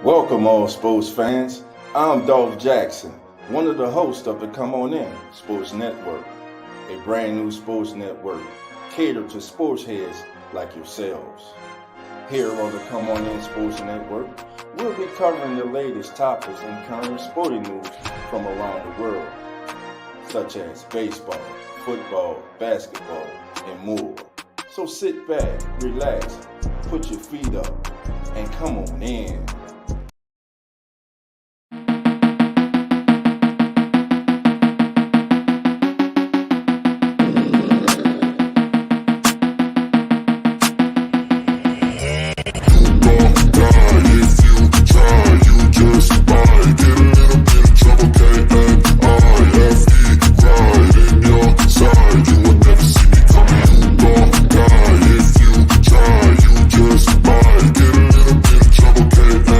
Welcome all sports fans. I'm Dolph Jackson, one of the hosts of the Come On In Sports Network, a brand new sports network catered to sports heads like yourselves. Here on the Come On In Sports Network, we'll be covering the latest topics and current sporting news from around the world, such as baseball, football, basketball, and more. So sit back, relax, put your feet up, and come on in. Get a little bit of trouble,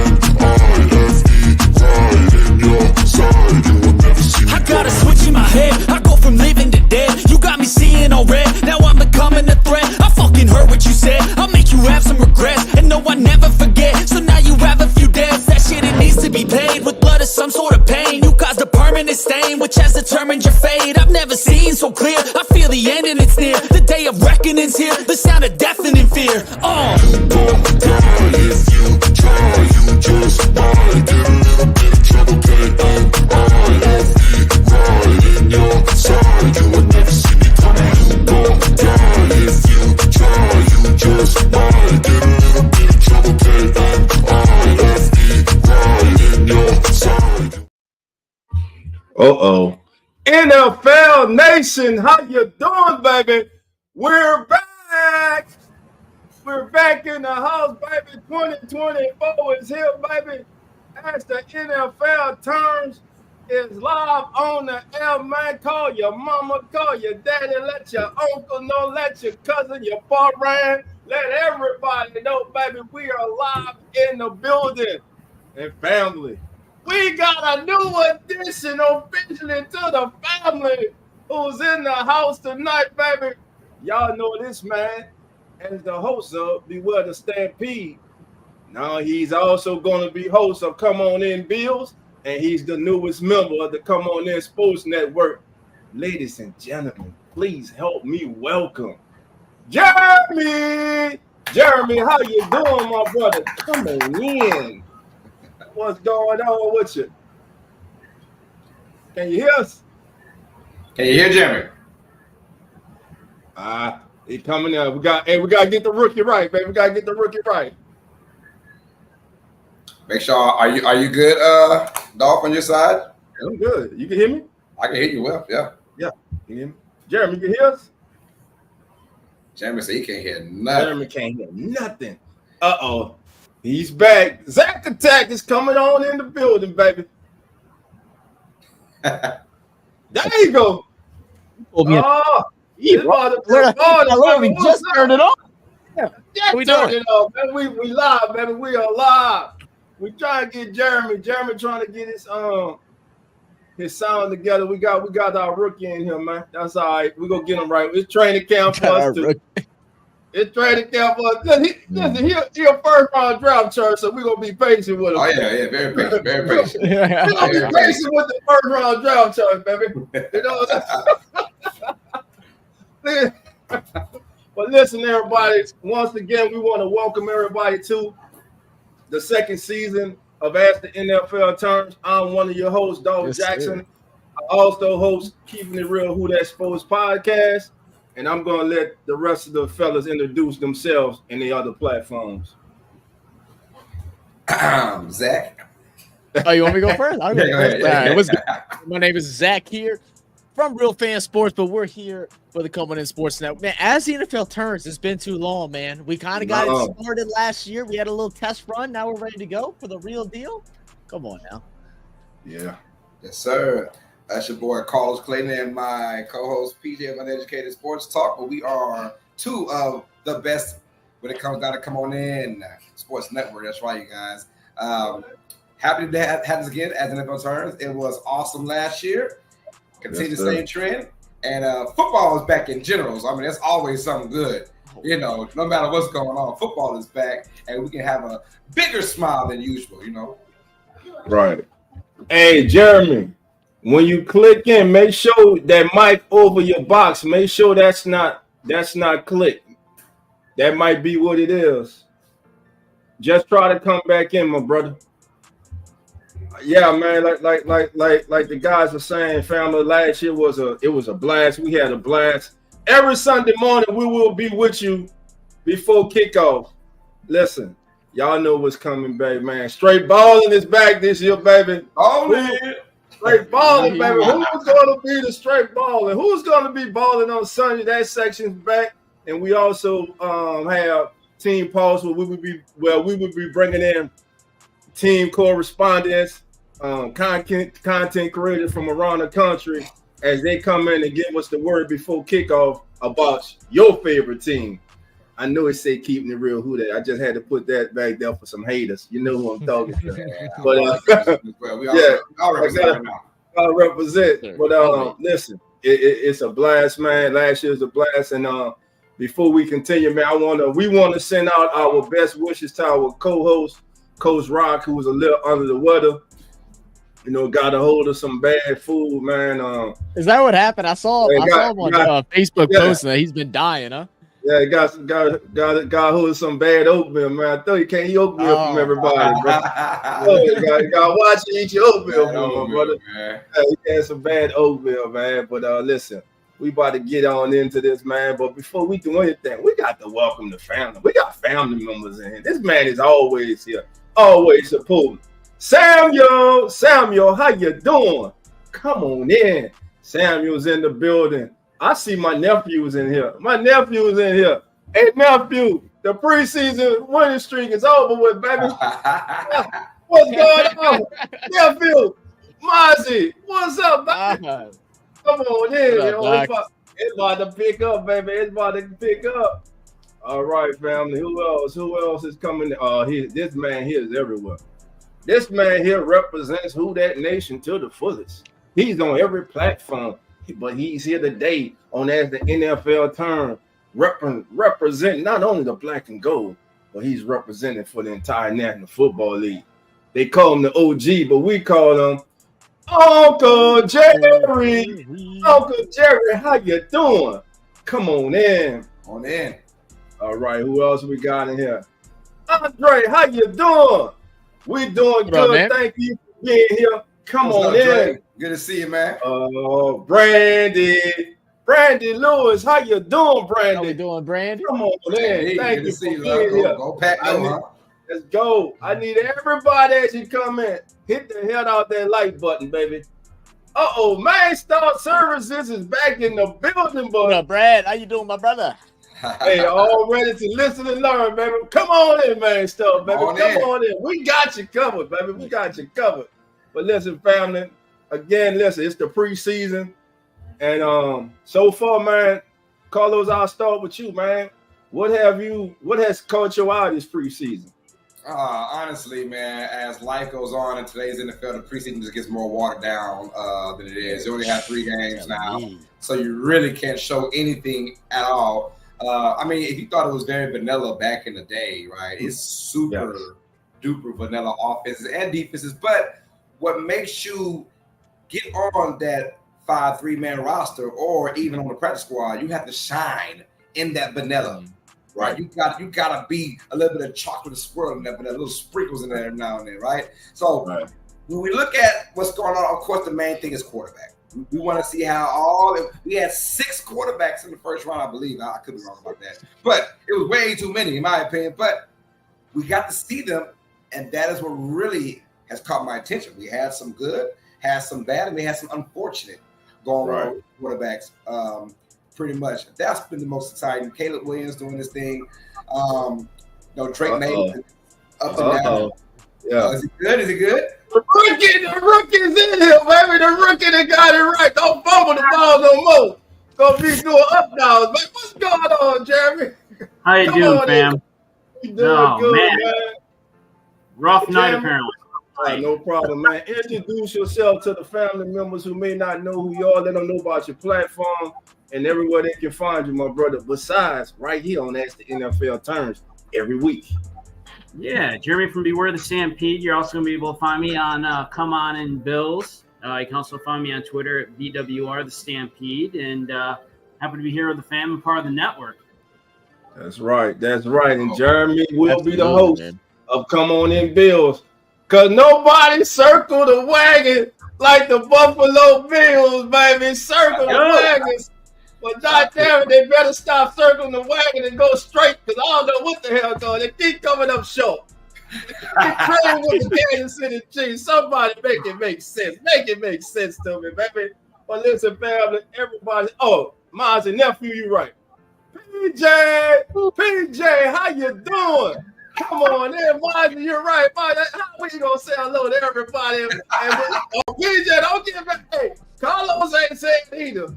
from living to dead. You got me seeing all red, now I'm becoming a threat. I fucking heard what you said, I'll make you have some regrets. And no, I never forget, so now you have a few debts. That shit, it needs to be paid with blood or some sort of pain. You caused a permanent stain, which has determined your fate. I've never seen so clear, I feel the end and it's near. The day of reckoning's here, the sound of deafening fear. If you try, you just might get a little bit of trouble, K-O-I-F-E, right in your side. You would never see me coming. You gon' die if you try, you just might get a little bit of trouble, K-O-I-F-E, right in your side. Uh-oh. NFL Nation, how you doing, baby? We're back. We're back in the house, baby. 2024 is here, baby. As the NFL turns, is live on the air, man. Call your mama, call your daddy, let your uncle know, let your cousin, your friend, let everybody know, baby, we are live in the building. And family, we got a new addition officially to the family who's in the house tonight, baby. Y'all know this man as the host of Beware the Stampede. Now he's also going to be host of Come On In Bills, and he's the newest member of the Come On In Sports Network. Ladies and gentlemen, please help me welcome Jeremy. Jeremy, how you doing, my brother? Coming in. What's going on with you? Can you hear us? Can you hear Jeremy? He coming in. We gotta get the rookie right, baby. We gotta get the rookie right. Make sure. Are you good, Dolph, on your side? I'm good. You can hear me? I can hear you well. Yeah. Yeah. You hear me? Jeremy, you can hear us? Jeremy said he can't hear nothing. Jeremy can't hear nothing. Uh-oh. He's back. Zach Attack is coming on in the building, baby. There you go. Oh, we just turned it on. Yeah, we turned it off, man. We live, baby. We are live. We trying to get Jeremy. Jeremy trying to get his sound together. We got our rookie in here, man. That's all right. We gonna get him right. It's training camp for us too. It's training camp for us. Listen, he a first round draft choice, so we're gonna be patient with him. Oh yeah, very patient, very patient. We're gonna be patient with the first round draft choice, baby. You know. But listen, everybody. Once again, we want to welcome everybody to the second season of As the NFL Turns. I'm one of your hosts, Dolph Jackson. I also host Keeping It Real Who That Sports podcast. And I'm going to let the rest of the fellas introduce themselves in the other platforms. Zach. Oh, you want me to go first? I'll go first. Right, what's good? My name is Zach here from Real Fan Sports, but we're here for the Come On In Sports Network. Man, as the NFL turns, it's been too long, man. We kind of got it started last year. We had a little test run. Now we're ready to go for the real deal. Come on now. Yeah. Yes, sir. That's your boy Carlos Clayton and my co-host PJ of Uneducated Sports Talk. But we are two of the best when it comes down to Come On In Sports Network. That's right, you guys. Happy to have this again as NFL turns. It was awesome last year. Continue the same trend. And football is back in general. So, I mean, that's always something good. You know, no matter what's going on, football is back. And we can have a bigger smile than usual, you know. Right. Hey, Jeremy. When you click in, make sure that mic over your box. Make sure that's not clicked. That might be what it is. Just try to come back in, my brother. Yeah, man. Like the guys are saying, family. Last year was a blast. We had a blast. Every Sunday morning, we will be with you before kickoff. Listen, y'all know what's coming, baby, man. Straight balling is back this year, baby. Straight balling, baby. Who's going to be the straight balling? Who's going to be balling on Sunday? That section's back, and we also have Team Pulse, where we would be bringing in team correspondents, content creators from around the country as they come in and give us the word before kickoff about your favorite team. I know it say keeping it real. Who that? I just had to put that back there for some haters. You know who I'm talking to. But we all represent. I represent. But listen, it's a blast, man. Last year's a blast, and before we continue, man, we want to send out our best wishes to our co-host, Coach Rock, who was a little under the weather. You know, got a hold of some bad food, man. Is that what happened? I saw him on Facebook posting that he's been dying, huh? Yeah, got hold of some bad oatmeal, man. I thought you can't eat oatmeal from everybody, bro. You gotta watch you eat your oatmeal, my brother. Yeah, you got some bad oatmeal, man. But listen, we about to get on into this, man. But before we do anything, we got to welcome the family. We got family members in here. This man is always here, always supporting. Samuel, how you doing? Come on in. Samuel's in the building. I see my nephew's in here. Hey, nephew, the preseason winning streak is over with, baby. What's going on? Nephew, Mozzie, what's up, baby? Come on in. It's about to pick up, baby. It's about to pick up. All right, family. Who else is coming? This man here is everywhere. This man here represents Who Dat Nation to the fullest. He's on every platform. But he's here today on as the NFL term, represent not only the black and gold, but he's representing for the entire National Football League. They call him the OG, but we call him Uncle Jerry. Uncle Jerry, how you doing? Come on in. On in. All right, who else we got in here? Andre, how you doing? We doing good. Man? Thank you for being here. Come on in. Good to see you, man. Brandy Lewis, how you doing, Brandy? How we doing, Brandy? Come on in. Thank you for being here. Go Pack, huh? Let's go. I need everybody as you come in. Hit the head out that like button, baby. Main Star Services is back in the building, boy. What up, Brad? How you doing, my brother? Hey, all ready to listen and learn, baby. Come on in, Main Star, baby. Come on in. We got you covered, baby. We got you covered. But listen, family. Again, listen, it's the preseason. And so far, man, Carlos, I'll start with you, man. What has caught your eye this preseason? Honestly, man, as life goes on in today's NFL, the preseason just gets more watered down than it is. You only have 3 games now, so you really can't show anything at all. I mean, if you thought it was very vanilla back in the day, right? It's super duper vanilla offenses and defenses. But what makes you get on that 5-3-man roster or even on the practice squad, you have to shine in that vanilla, right? You got to be a little bit of chocolate swirl in that vanilla, little sprinkles in there every now and then, right? So when we look at what's going on, of course, the main thing is quarterback. We want to see how we had 6 quarterbacks in the first round, I believe. I could be wrong about that, but it was way too many, in my opinion. But we got to see them, and that is what really has caught my attention. We had some good, had some bad, and we had some unfortunate going on with quarterbacks. Pretty much, that's been the most exciting. Caleb Williams doing this thing. Drake May up and down. Yeah, is he good? Is he good? The rookie's in here, baby. The rookie that got it right. Don't fumble the ball no more. Gonna be doing up downs, man. What's going on, Jeremy? How you doing, fam? You doing good, man. Rough night, apparently. No problem, man. Introduce yourself to the family members who may not know who you are. Let them know about your platform and everywhere they can find you, my brother. Besides, right here on Ask the NFL Terms every week. Yeah, Jeremy from Beware the Stampede. You're also going to be able to find me on Come On In Bills. You can also find me on Twitter at BWR the Stampede. And happy to be here with the fam and part of the network. That's right. And Jeremy will be the host of Come On In Bills. Because nobody circled the wagon like the Buffalo Bills, baby. Circle the wagons. But goddamn it, they better stop circling the wagon and go straight, because I don't know what the hell going. They keep coming up short. They trade with the Kansas City Chiefs. Somebody make it make sense. Make it make sense to me, baby. But listen, family, everybody. Mozzie, nephew, you right. PJ, how you doing? Come on in, Mozzie, you're right. How we gonna say hello to everybody? PJ, don't get back. Hey, Carlos ain't saying either.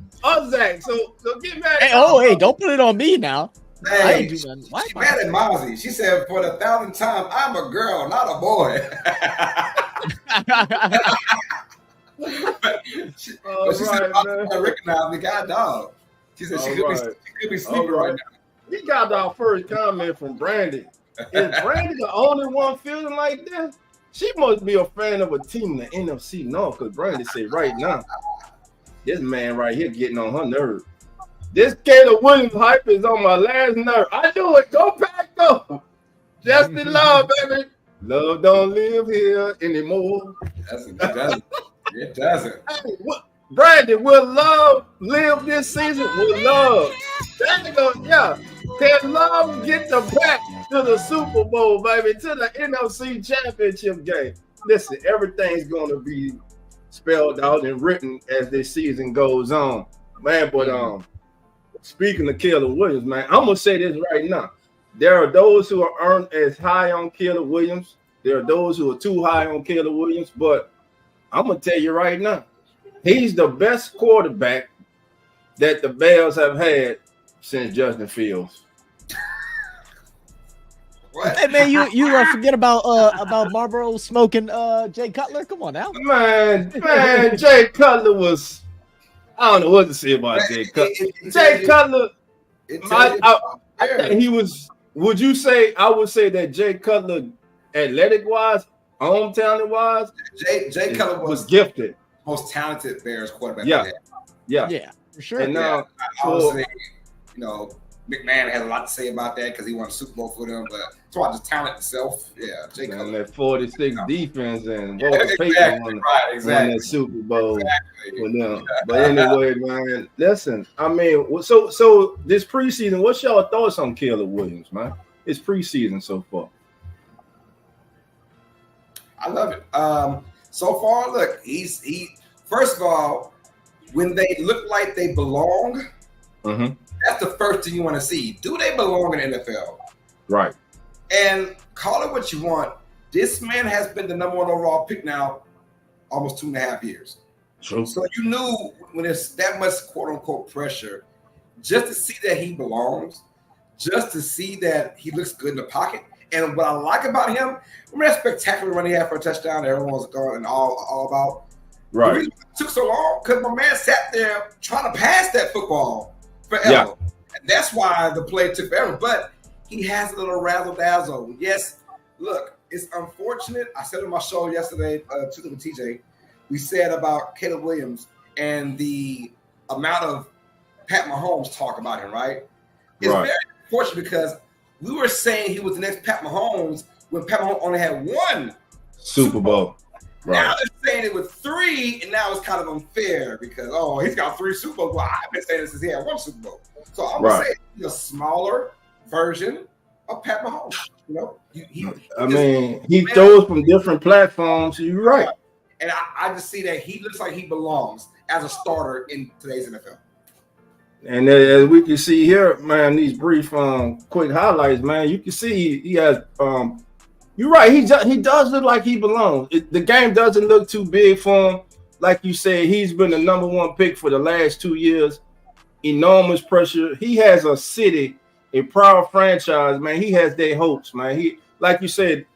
Zach, so get mad. Hey, don't put it on me now. Hey, she's mad at Mozzie. She said, for the 1,000th time, I'm a girl, not a boy. she All said, right, man. I recognize the guy, dog. She said she could be sleeping right now. We got our first comment from Brandy. Is Brandy the only one feeling like this? She must be a fan of a team, the NFC North, because Brandy said right now, this man right here getting on her nerve. This Caleb Williams hype is on my last nerve. I knew it. Go back, go. Justin Love, baby. Love don't live here anymore. It doesn't. It doesn't. Hey, Brandy, will Love live this season? Will Love? Yeah. Can Love get the back to the Super Bowl, baby, to the NFC Championship game? Listen, everything's going to be spelled out and written as this season goes on. Man, but speaking of Caleb Williams, man, I'm going to say this right now. There are those who aren't as high on Caleb Williams. There are those who are too high on Caleb Williams, but I'm going to tell you right now, he's the best quarterback that the Bears have had since Justin Fields. What? Hey man, you forget about Marlboro smoking Jay Cutler? Come on now. Man, Jay Cutler was, I don't know what to say about Jay Cutler. Jay Cutler, I think he was, would you say, I would say that Jay Cutler, athletic-wise, arm talent-wise, Jay Cutler was gifted. Most talented Bears quarterback. Yeah, for sure. And now, I would say, McMahon has a lot to say about that because he won a Super Bowl for them, but it's about the talent itself. Yeah, Jay Cutler. That 46 defense and Walter Payton won that Super Bowl for them. But anyway, man, listen, I mean, so this preseason, what's y'all thoughts on Caleb Williams, man? It's preseason so far. I love it. So far, look, he first of all, when they look like they belong, that's the first thing you want to see. Do they belong in the NFL? Right. And call it what you want. This man has been the number one overall pick now almost 2.5 years. True. So you knew when there's that much quote unquote pressure, just to see that he belongs, just to see that he looks good in the pocket. And what I like about him, remember that spectacular run he had for a touchdown that everyone was going and all about? Right. The reason it took so long because my man sat there trying to pass that football forever. Yeah. And that's why the play took forever. But he has a little razzle-dazzle. Yes, look, it's unfortunate. I said on my show yesterday to TJ, we said about Caleb Williams and the amount of Pat Mahomes talk about him, right? It's very unfortunate because we were saying he was the next Pat Mahomes when Pat Mahomes only had one Super Bowl. Right. Now they're saying it with 3, and now it's kind of unfair because, he's got 3 Super Bowls. Well, I've been saying this since he had 1 Super Bowl. So I'm going to say he's a smaller version of Pat Mahomes. He throws from different platforms. You're right. And I just see that he looks like he belongs as a starter in today's NFL. And as we can see here, man, these brief quick highlights, man, you can see he has you're right, he does look like he belongs. The game doesn't look too big for him. Like you said, he's been the number 1 pick for the last 2 years. Enormous pressure. He has a city, a proud franchise, man. He has their hopes, man. He, like you said,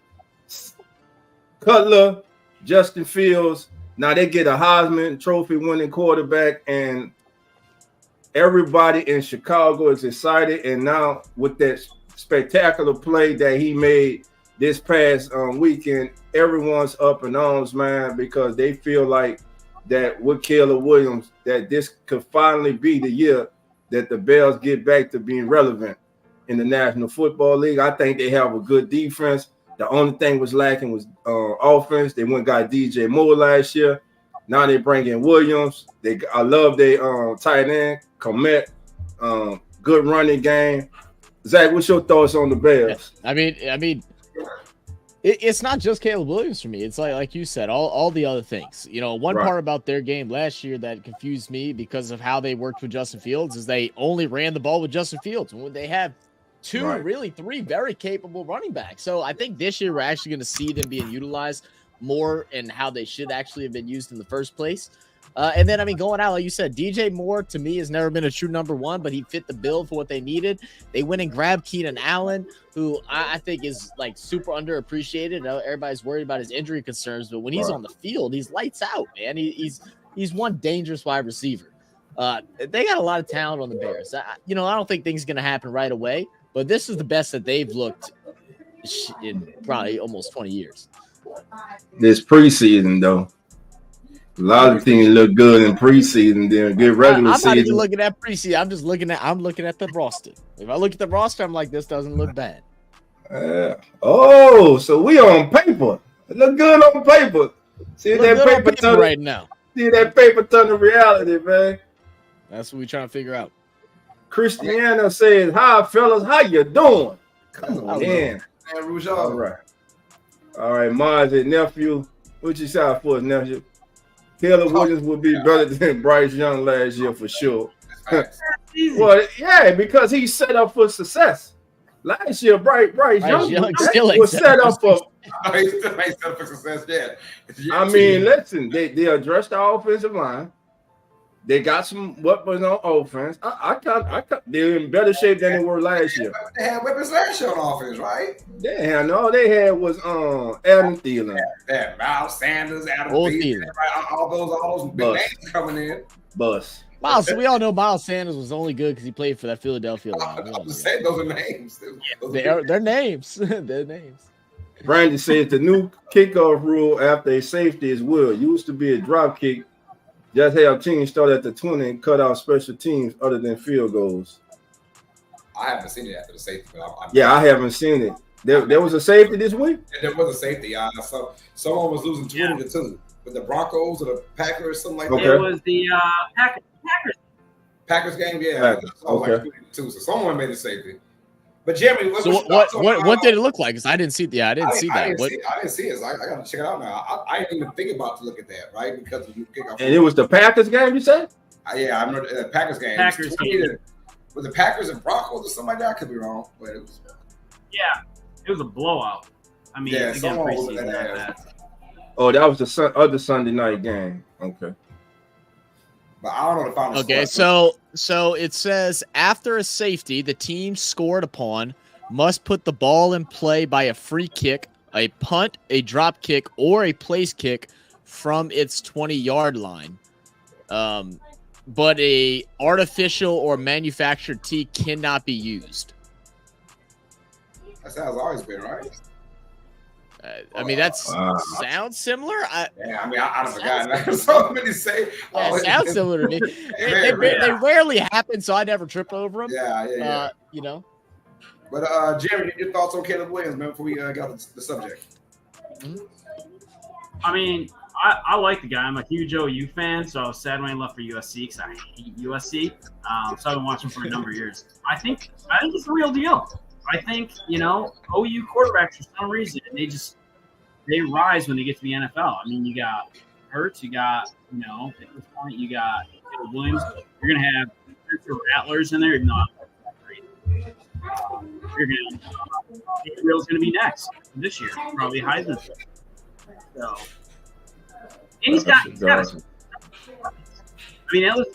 Cutler, Justin Fields, now they get a Heisman Trophy winning quarterback, and everybody in Chicago is excited. And now with that spectacular play that he made this past weekend, everyone's up in arms, man, because they feel like that with Caleb Williams, that this could finally be the year that the Bears get back to being relevant in the National Football League. I think they have a good defense. The only thing was lacking was offense. They went and got DJ Moore last year. Now they bring in Williams. I love their tight end, Komet. Good running game. Zach, what's your thoughts on the Bears? I mean, it's not just Caleb Williams for me. It's like you said, all the other things. One part about their game last year that confused me because of how they worked with Justin Fields is they only ran the ball with Justin Fields when they have 2, really 3 very capable running backs. So I think this year we're actually going to see them being utilized more and how they should actually have been used in the first place. And then, I mean, going out, like you said, DJ Moore to me has never been a true number one, but he fit the bill for what they needed. They went and grabbed Keenan Allen, who I think is like super underappreciated. Everybody's worried about his injury concerns, but when he's on the field, he's lights out, man. He's one dangerous wide receiver. They got a lot of talent on the Bears. I don't think things are going to happen right away, but this is the best that they've looked in probably almost 20 years. This preseason, though. A lot of teams look good in preseason, then get regular I'm season. not even looking at preseason. I'm looking at the roster. If I look at the roster, I'm like, this doesn't look bad. So we on paper. It look good on paper. See that paper turn right now. See that paper turn to reality, man. That's what we're trying to figure out. Christiana says, "Hi, fellas. How you doing?" Come on in. All right. Mars' nephew. What you shout for his nephew? Caleb Williams would be better than Bryce Young last year for sure. Well, yeah, because he set up for success. Last year, Bryce Young was set up for. He still ain't set up for success yet. I mean, listen, they addressed the offensive line. They got some weapons on offense. They're in better shape than they were last year. They had weapons last year on offense, right? All they had was Adam Thielen. Yeah, Miles Sanders, Adam Thielen, right? All those big names coming in. Bus. Miles, we all know Miles Sanders was only good because he played for that Philadelphia line. I'm just saying those are names. They're names. They're names. Brandy says the new kickoff rule after a safety is will. Used to be a drop kick. Just have teams start at the 20 and cut out special teams other than field goals. I haven't seen it after the safety. I haven't seen it. There was a safety this week? There was a safety. Someone was losing 20-2 with the Broncos or the Packers, something like that. It was the Packers game, yeah. Packers. Like 20-2, so someone made a safety. But Jeremy, what did it look like? Because I didn't see. Yeah, I didn't see that. I didn't see it. So I got to check it out now. I didn't even think about to look at that, right? Because of the kickoff. And it was the Packers game, you said? Yeah, I remember the Packers game. Packers game. Was the Packers and Broncos or something like that? I could be wrong, but it was. Yeah, it was a blowout. I mean, again, preseason like that. Oh, that was the other Sunday night game. Okay. But I don't know the final score. So it says after a safety, the team scored upon must put the ball in play by a free kick, a punt, a drop kick, or a place kick from its 20-yard line. But a artificial or manufactured tee cannot be used. That's how it's always been, right? I mean, that sounds similar. I forgot. So many say. It sounds similar to me. They rarely happen, so I never trip over them. Yeah. But Jerry, your thoughts on Caleb Williams, man, before we got the subject? I mean, I like the guy. I'm a huge OU fan, so I was sad when he left for USC because I hate USC. So I've been watching for a number of years. I think it's the real deal. I think, OU quarterbacks for some reason, they rise when they get to the NFL. I mean, you got Hurts, you got, at this point, you got Caleb Williams. You're going to have Rattlers in there, even though I'm not great. You're going to Real's going to be next this year, probably Heisman. So, and he's got I mean, that was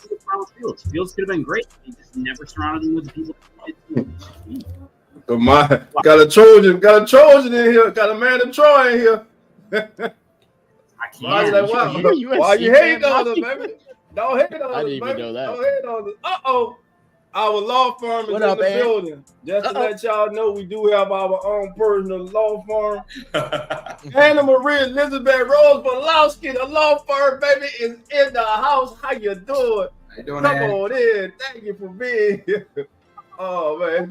Fields. Fields could have been great. He just never surrounded him with the people. Got a Trojan in here. Got a man of Troy in here. I can't. Why you hating on us, baby? Don't hate on us, I didn't even know that. Don't hate on us. Our law firm is in the building. Just to let y'all know, we do have our own personal law firm. Anna Marie Elizabeth Rose Bolowski, the law firm, baby, is in the house. How you doing? Come on in. Thank you for being here. Oh man,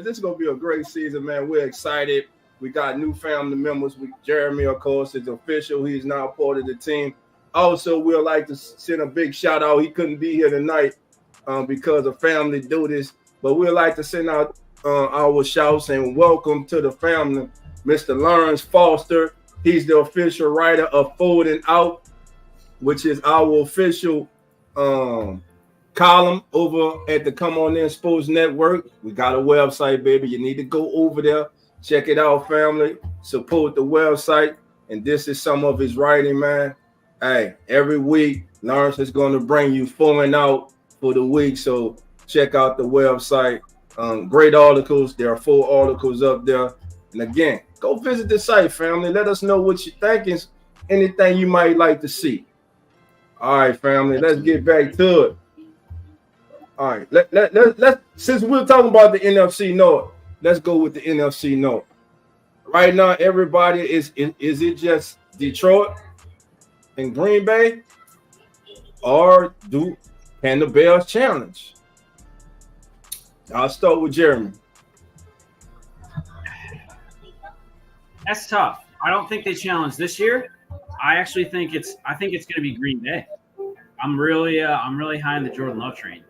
this is gonna be a great season, man. We're excited. We got new family members. Jeremy, of course, is official. He's now part of the team. Also, we'd like to send a big shout out. He couldn't be here tonight because of family duties, but we'd like to send out our shouts and welcome to the family, Mr. Lawrence Foster. He's the official writer of Folding Out, which is our official column over at the Come On In Sports Network. We got a website, baby. You need to go over there, check it out, family. Support the website. And this is some of his writing, man. Hey, every week, Lawrence is going to bring you flowing out for the week. So check out the website. Great articles. There are 4 articles up there. And again, go visit the site, family. Let us know what you think is anything you might like to see. All right, family. Let's get back to it. All right. Let's since we're talking about the NFC North, let's go with the NFC North. Right now, everybody is it just Detroit and Green Bay, or can the Bears challenge? I'll start with Jeremy. That's tough. I don't think they challenge this year. I actually think it's going to be Green Bay. I'm really high on the Jordan Love train.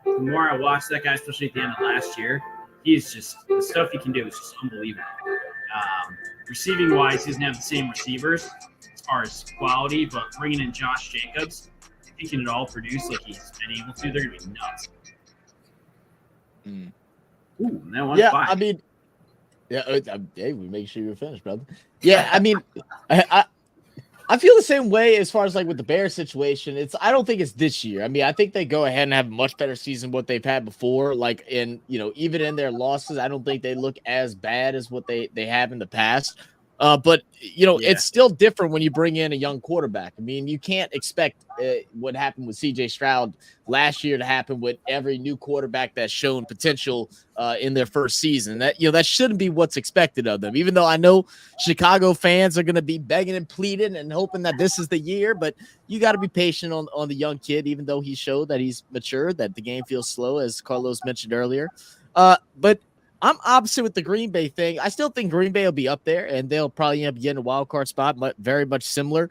The more I watch that guy, especially at the end of last year, he's just the stuff he can do is just unbelievable. Receiving wise, he doesn't have the same receivers as far as quality, but bringing in Josh Jacobs, if he can at all produce like he's been able to, they're going to be nuts. Ooh, that one's fine. I mean, hey, we make sure you're finished, brother. Yeah, I mean, I feel the same way as far as like with the Bears situation. I don't think it's this year. I mean, I think they go ahead and have a much better season than what they've had before. Like even in their losses, I don't think they look as bad as what they have in the past. But it's still different when you bring in a young quarterback. I mean, you can't expect what happened with CJ Stroud last year to happen with every new quarterback that's shown potential in their first season. That shouldn't be what's expected of them. Even though I know Chicago fans are going to be begging and pleading and hoping that this is the year, but you got to be patient on the young kid. Even though he showed that he's matured, that the game feels slow, as Carlos mentioned earlier. But I'm opposite with the Green Bay thing. I still think Green Bay will be up there, and they'll probably end up getting a wild card spot, very much similar.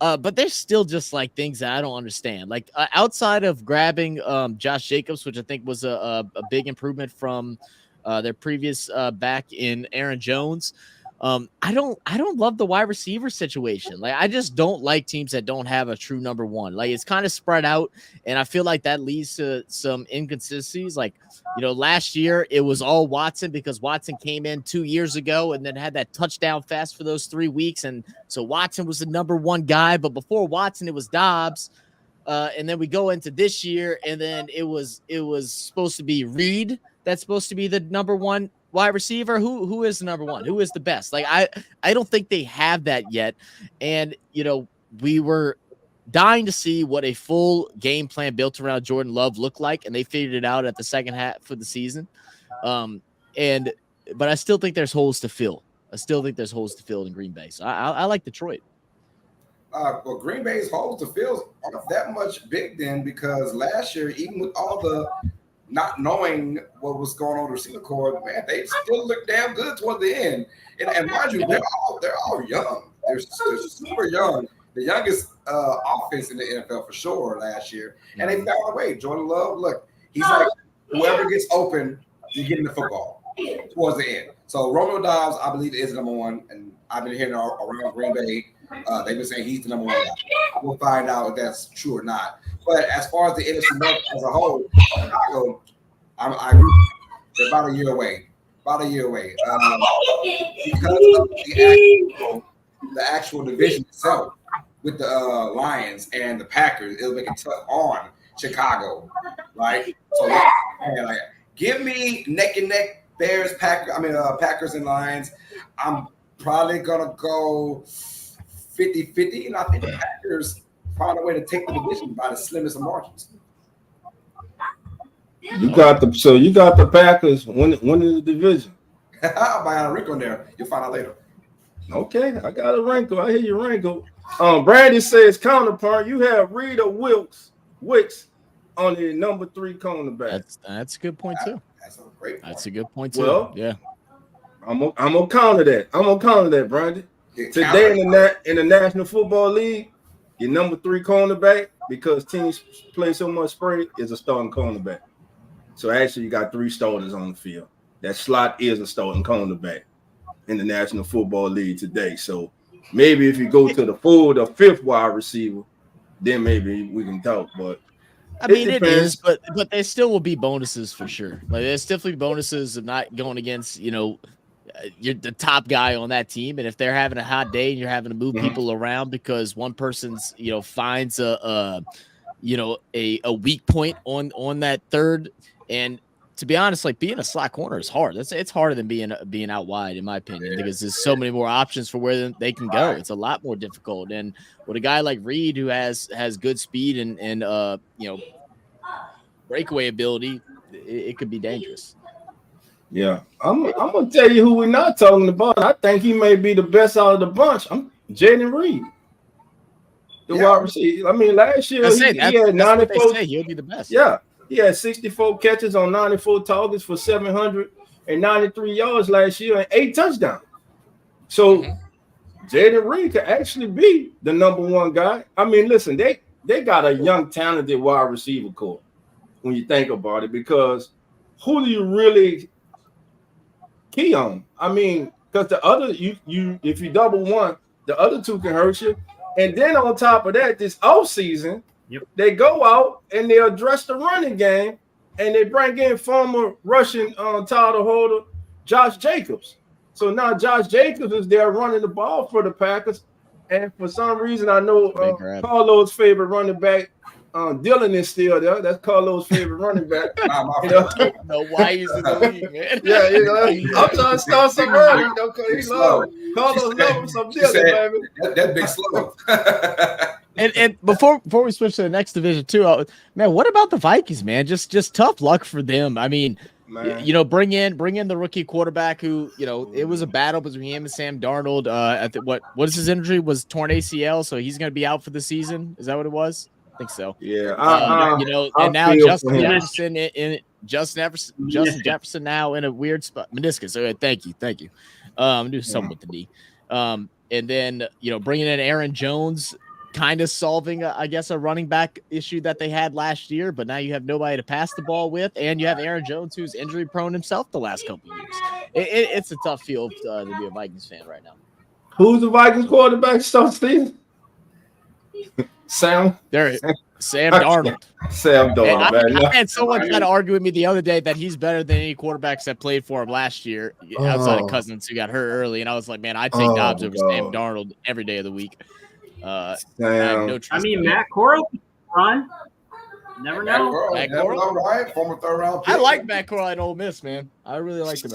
But there's still just like things that I don't understand. Like outside of grabbing Josh Jacobs, which I think was a big improvement from their previous back in Aaron Jones. I don't love the wide receiver situation. Like, I just don't like teams that don't have a true number one. Like, it's kind of spread out, and I feel like that leads to some inconsistencies. Like, last year it was all Watson because Watson came in 2 years ago and then had that touchdown fest for those 3 weeks, and so Watson was the number one guy. But before Watson, it was Dobbs, and then we go into this year, and then it was supposed to be Reed that's supposed to be the number one wide receiver. Who is the number one? Who is the best? Like, I don't think they have that yet. And, we were dying to see what a full game plan built around Jordan Love looked like, and they figured it out at the second half of the season. But I still think there's holes to fill. In Green Bay. So I like Detroit. Well, Green Bay's holes to fill aren't that much big then, because last year, even with all the not knowing what was going on with the receiver corps, man, they still look damn good toward the end. And mind you, they're all young. They're super young. The youngest offense in the NFL for sure last year. And they found a way. Jordan Love, look, he's like, whoever gets open, you're getting the football towards the end. So Romeo Dobbs, I believe, is number one. And I've been hearing around Green Bay, they've been saying he's the number one guy. We'll find out if that's true or not. But as far as the NFC North as a whole, Chicago, I agree. They're about a year away. Because of the actual division itself with the Lions and the Packers, it'll make it tough on Chicago, right? So, give me neck and neck Bears, Packers and Lions. I'm probably gonna go 50-50, and I think the Packers find a way to take the division by the slimmest of margins. You got the Packers winning the division. I'll buy a wrinkle in there. You'll find out later. Okay, I got a wrinkle. I hear your wrinkle. Brandon says counterpart. You have Reed or Wicks on the number 3 cornerback. That's a good point too. That's a great point. That's a good point too. Well, yeah. I'm gonna counter that. Brandon. Today in the National Football League, your number 3 cornerback, because teams play so much spread, is a starting cornerback. So actually, you got 3 starters on the field. That slot is a starting cornerback in the National Football League today. So maybe if you go to the 4th or 5th wide receiver, then maybe we can talk. But I mean, it is, but there still will be bonuses for sure. Like, there's definitely bonuses of not going against, you're the top guy on that team, and if they're having a hot day and you're having to move people around because one person's finds a weak point on that third, and to be honest, like being a slot corner is hard. It's harder than being out wide, in my opinion, because there's so many more options for where they can go. It's a lot more difficult, and with a guy like Reed who has good speed and breakaway ability, it could be dangerous. Yeah, I'm gonna tell you who we're not talking about. I think he may be the best out of the bunch. I'm Jaden Reed, the wide receiver. I mean, last year he had 94. He'll be the best. Yeah, he had 64 catches on 94 targets for 793 yards last year and 8 touchdowns. So Jaden Reed could actually be the number one guy. I mean, listen, they got a young, talented wide receiver core when you think about it, because who do you really key on? I mean, because the other you if you double one, the other two can hurt you. And then on top of that, this offseason, they go out and they address the running game, and they bring in former Russian title holder Josh Jacobs. So now Josh Jacobs is there running the ball for the Packers. And for some reason, I know Carlos' favorite running back, Dylan, is still there. That's Carlos' favorite running back. No, why he's in the league, man. Yeah, I'm trying to start some early. He loves Carlos loves some Dylan, baby. That big slow. And before we switch to the next division too, man, what about the Vikings, man? Just tough luck for them. I mean, bring in the rookie quarterback who, it was a battle between him and Sam Darnold. What is his injury? Was torn ACL, so he's going to be out for the season. Is that what it was? I think so. Yeah. And now Justin Jefferson now in a weird spot, meniscus. So thank you. Do something with the knee. And then bringing in Aaron Jones, kind of solving, I guess, a running back issue that they had last year, but now you have nobody to pass the ball with, and you have Aaron Jones, who's injury prone himself the last couple of years. It's a tough field to be a Vikings fan right now. Who's the Vikings quarterback, Steve? Sam Darnold. Sam Darnold. I had someone try to argue with me the other day that he's better than any quarterbacks that played for him last year, outside of Cousins, who got hurt early. And I was like, man, I'd take Dobbs over Sam Darnold every day of the week. Matt Corral run. Never know. Matt Corral, right? Former third-round pick. I like Matt Corral at Ole Miss, man. I really like him.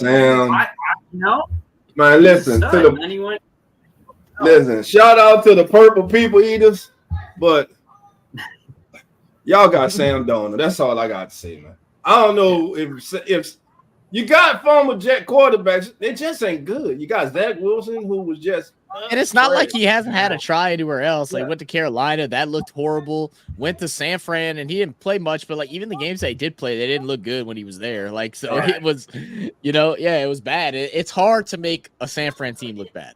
Man, listen listen. Shout out to the Purple People Eaters, but y'all got Sam Darnold. That's all I got to say, man. I don't know if you got former Jet quarterbacks, they just ain't good. You got Zach Wilson, who was just. And it's not like he hasn't had a try anywhere else. Like, went to Carolina, that looked horrible. Went to San Fran, and he didn't play much. But like, even the games they did play, they didn't look good when he was there. Like, so it was, it was bad. It's hard to make a San Fran team look bad.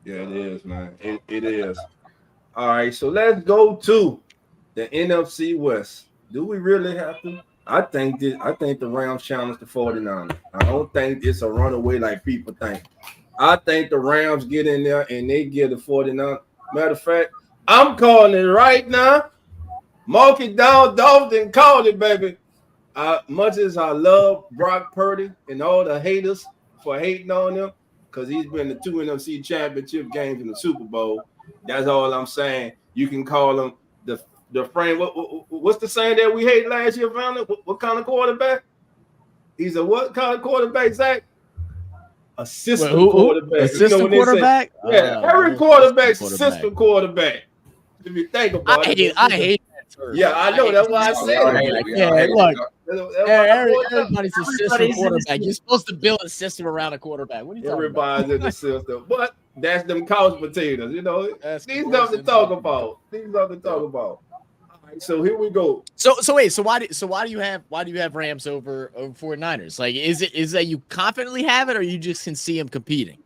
Yeah, it is, man. It is. All right, so let's go to the NFC West. Do we really have to? I think the Rams challenge the 49ers. I don't think it's a runaway like people think. I think the Rams get in there and they get the 49ers. Matter of fact, I'm calling it right now. Mark it down, Dolphin, call it, baby. Much as I love Brock Purdy and all the haters for hating on him, because he's been to 2 NFC championship games in the Super Bowl. That's all I'm saying. You can call him the frame. What's the saying that we hated last year, Founder? What kind of quarterback? He's a what kind of quarterback, Zach? Assistant quarterback. Assistant quarterback? Yeah, every quarterback's assistant quarterback. If you think about it. I hate that term. Yeah, I know. That's why I said it. Everybody's assistant quarterback. You're supposed to build a system around a quarterback. What are you talking about? Everybody's in the system. But that's them couch potatoes, These are to talk about. All right, so here we go. So why do you have Rams over 49ers? Like, is it that you confidently have it, or you just can see them competing?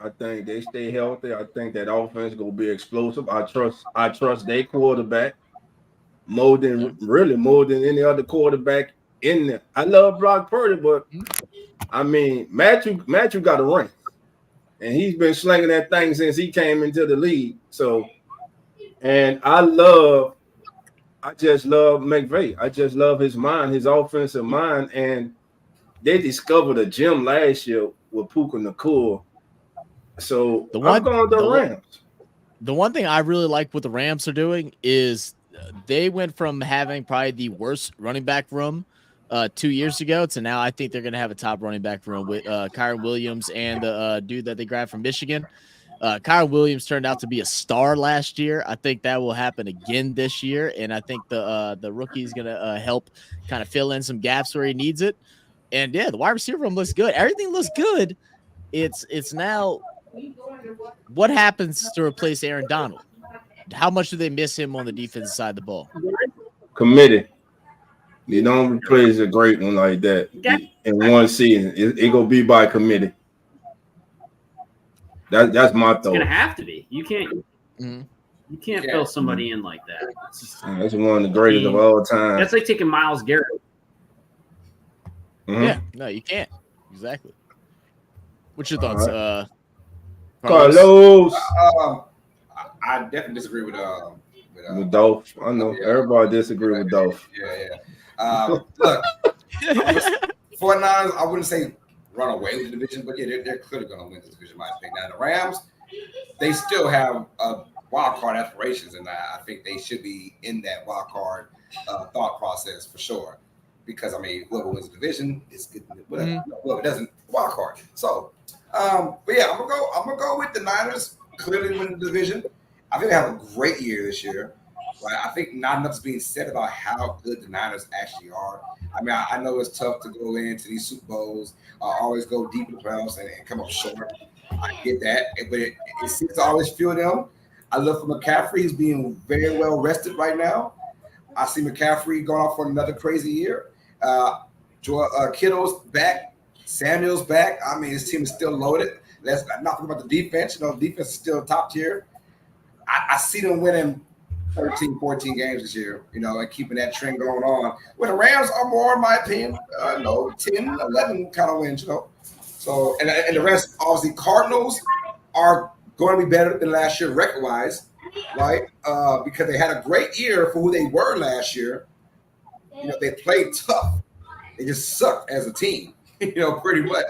I think they stay healthy. I think that offense is gonna be explosive. I trust their quarterback more than any other quarterback in there. I love Brock Purdy, but I mean Matthew got a ring, and he's been slinging that thing since he came into the league. So, and I just love McVay. I just love his mind, his offensive mind, and they discovered a gem last year with Puka Nacua. So I'm going with the Rams. The one thing I really like what the Rams are doing is they went from having probably the worst running back room 2 years ago to now I think they're going to have a top running back room with Kyron Williams and the dude that they grabbed from Michigan. Kyron Williams turned out to be a star last year. I think that will happen again this year, and I think the rookie is going to help kind of fill in some gaps where he needs it. And yeah, the wide receiver room looks good. Everything looks good. It's now what happens to replace Aaron Donald? How much do they miss him on the defensive side of the ball? Committed. You don't replace a great one like that in one season. It gonna be by committee. That's my thought. It's gonna have to be. You can't. You can't fill somebody in like that. That's one of the greatest of all time. That's like taking Myles Garrett. Yeah, no, you can't. Exactly. What's your thoughts, Carlos? I definitely disagree with Dolph. I know everybody disagree with Dolph. Yeah. Look, 49ers, I wouldn't say run away with the division, but yeah, they're clearly going to win this division, in my opinion. Now, the Rams, they still have wild card aspirations, and I think they should be in that wild card thought process for sure. Because I mean, whoever wins the division is good. Whoever doesn't, wild card. So, but yeah, I'm gonna go with the Niners. Clearly win the division. I think they have a great year this year. Right? I think not enough is being said about how good the Niners actually are. I mean, I know it's tough to go into these Super Bowls, always go deep in the playoffs and come up short. I get that, but it seems to always feel them. I look for McCaffrey. He's being very well rested right now. I see McCaffrey going off for another crazy year. Kittle's back. Samuel's back. I mean, his team is still loaded. Let's not talk about the defense. You know, defense is still top tier. I see them winning 13, 14 games this year, you know, and keeping that trend going on. Where the Rams are more, in my opinion, 10, 11 kind of wins, you know. So, and the rest, obviously, Cardinals are going to be better than last year record-wise, right? Because they had a great year for who they were last year. You know, they played tough. They just sucked as a team, you know, pretty much.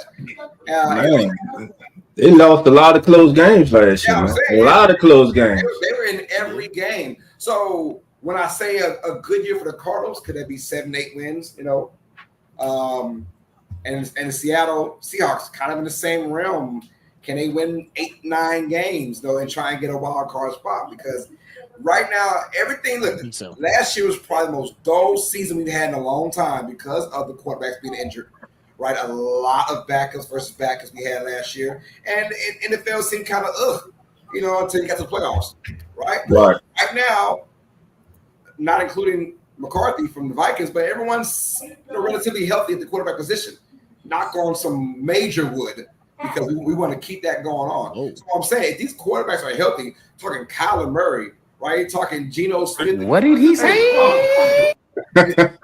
They lost a lot of close games last year. A lot of close games. They were in every game. So when I say a good year for the Cardinals, could that be 7-8 wins? You know, and the Seattle Seahawks kind of in the same realm. Can they win 8-9 games though and try and get a wild card spot? Because right now everything last year was probably the most dull season we've had in a long time because of the quarterbacks being injured. Right, a lot of backups versus backups we had last year, and NFL seemed kind of you know, until you got to the playoffs, right? Right now, not including McCarthy from the Vikings, but everyone's relatively healthy at the quarterback position. Knock on some major wood because we want to keep that going on. So I'm saying if these quarterbacks are healthy, talking Kyler Murray, right? Talking Geno Smith. What did he say? If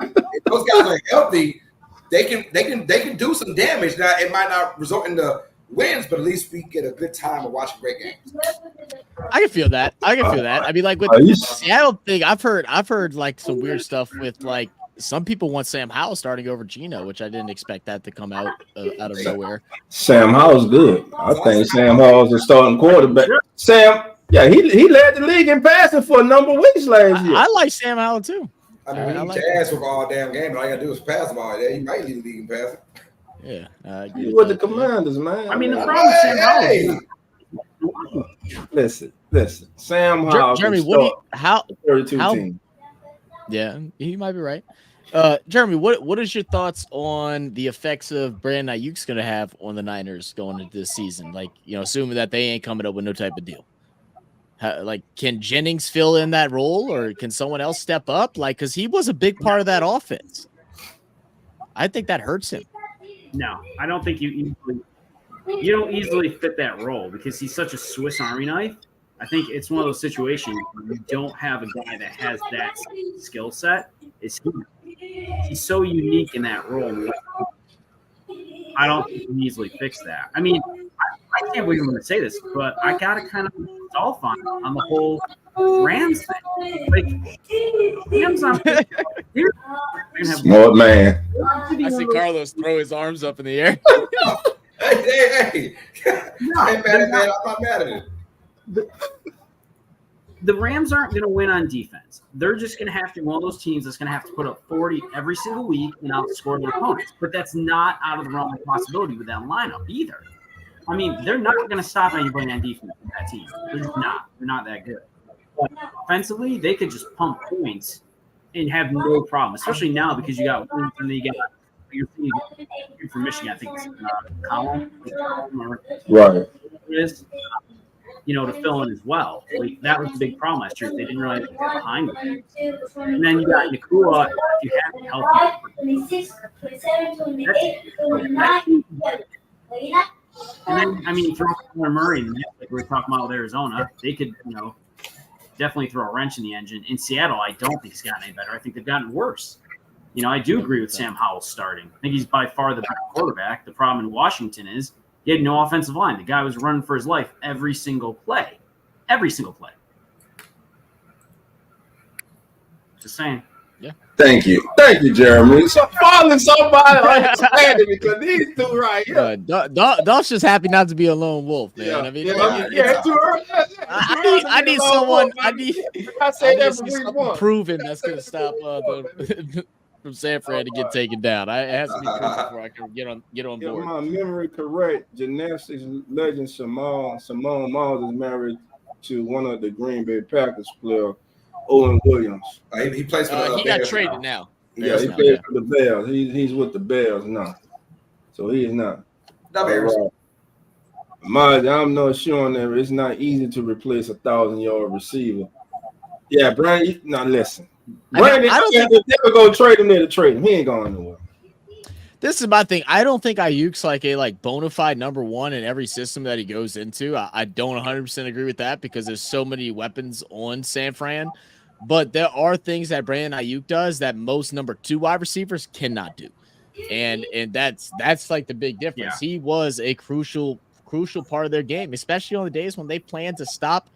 those guys are healthy. They can do some damage. Now it might not result in the wins, but at least we get a good time of watching great games. I can feel that. I mean, like with the Seattle thing, I've heard like some weird stuff with like some people want Sam Howell starting over Geno, which I didn't expect that to come out of nowhere. Sam Howell's good. I think Sam Howell's a starting quarterback. Sam, yeah, he led the league in passing for a number of weeks last year. I like Sam Howell too. I mean, he like ass for all damn game, but all you gotta do is pass the ball. Yeah, he might lead the league in passing. Yeah, you with the Commanders, man. I mean, the problem with Sam Howell. Listen. Sam Howell. Jeremy, what do you, how 32 team. Yeah, he might be right. Jeremy, what is your thoughts on the effects of Brandon Ayuk's going to have on the Niners going into this season? Like, you know, assuming that they ain't coming up with no type of deal. Like, can Jennings fill in that role, or can someone else step up? Like, because he was a big part of that offense. I think that hurts him. No, I don't think you don't easily fit that role because he's such a Swiss Army knife. I think it's one of those situations where you don't have a guy that has that skill set. He's so unique in that role. I don't think you can easily fix that. I mean, I can't believe I'm going to say this, but I got to kind of Dolph on the whole Rams thing. Like, Rams on smart man. To be I see Carlos throw his arms up in the air. Hey. I ain't mad at that. I'm not mad at it. The Rams aren't going to win on defense. They're just going to have to be one of those teams that's going to have to put up 40 every single week and outscore their opponents. But that's not out of the realm of possibility with that lineup either. I mean, they're not going to stop anybody on defense with that team. They're just not. They're not that good. But offensively, they could just pump points and have no problem, especially now because you got wins and you got you're from Michigan. I think it's Colin, Right. it is. To fill in as well. Like, that was the big problem last year. They didn't really get behind them. And then you got Nakua. If you have it healthy. And then, I mean, throw Kyler Murray, like we were talking about with Arizona, they could, definitely throw a wrench in the engine. In Seattle, I don't think he's gotten any better. I think they've gotten worse. I do agree with Sam Howell starting. I think he's by far the better quarterback. The problem in Washington is he had no offensive line. The guy was running for his life every single play. Every single play. Just saying. Yeah. Thank you, Jeremy. So following somebody understanding because these two right here. Dolph's just happy not to be a lone wolf, man. Yeah, I mean, it's too early. I need someone. I need that proven that's going to stop from San Fran to get taken down. It has to be proven before I can get on If board. my memory correct, gymnastics legend Simone Miles is married to one of the Green Bay Packers player, Owen Williams. He plays for the He got Bears traded now. Yeah, he plays for the Bears. He's with the Bears now, so he is not. The Bears. Miles, I'm not sure on that. It's not easy to replace a 1,000-yard receiver. Yeah, Brian. Now listen. Brandon, I don't think never go trade him there to trade him. He ain't going nowhere. This is my thing. I don't think Ayuk's like a bona fide number one in every system that he goes into. I don't 100% agree with that because there's so many weapons on San Fran. But there are things that Brandon Ayuk does that most number two wide receivers cannot do. And that's like the big difference. Yeah. He was a crucial part of their game, especially on the days when they planned to stop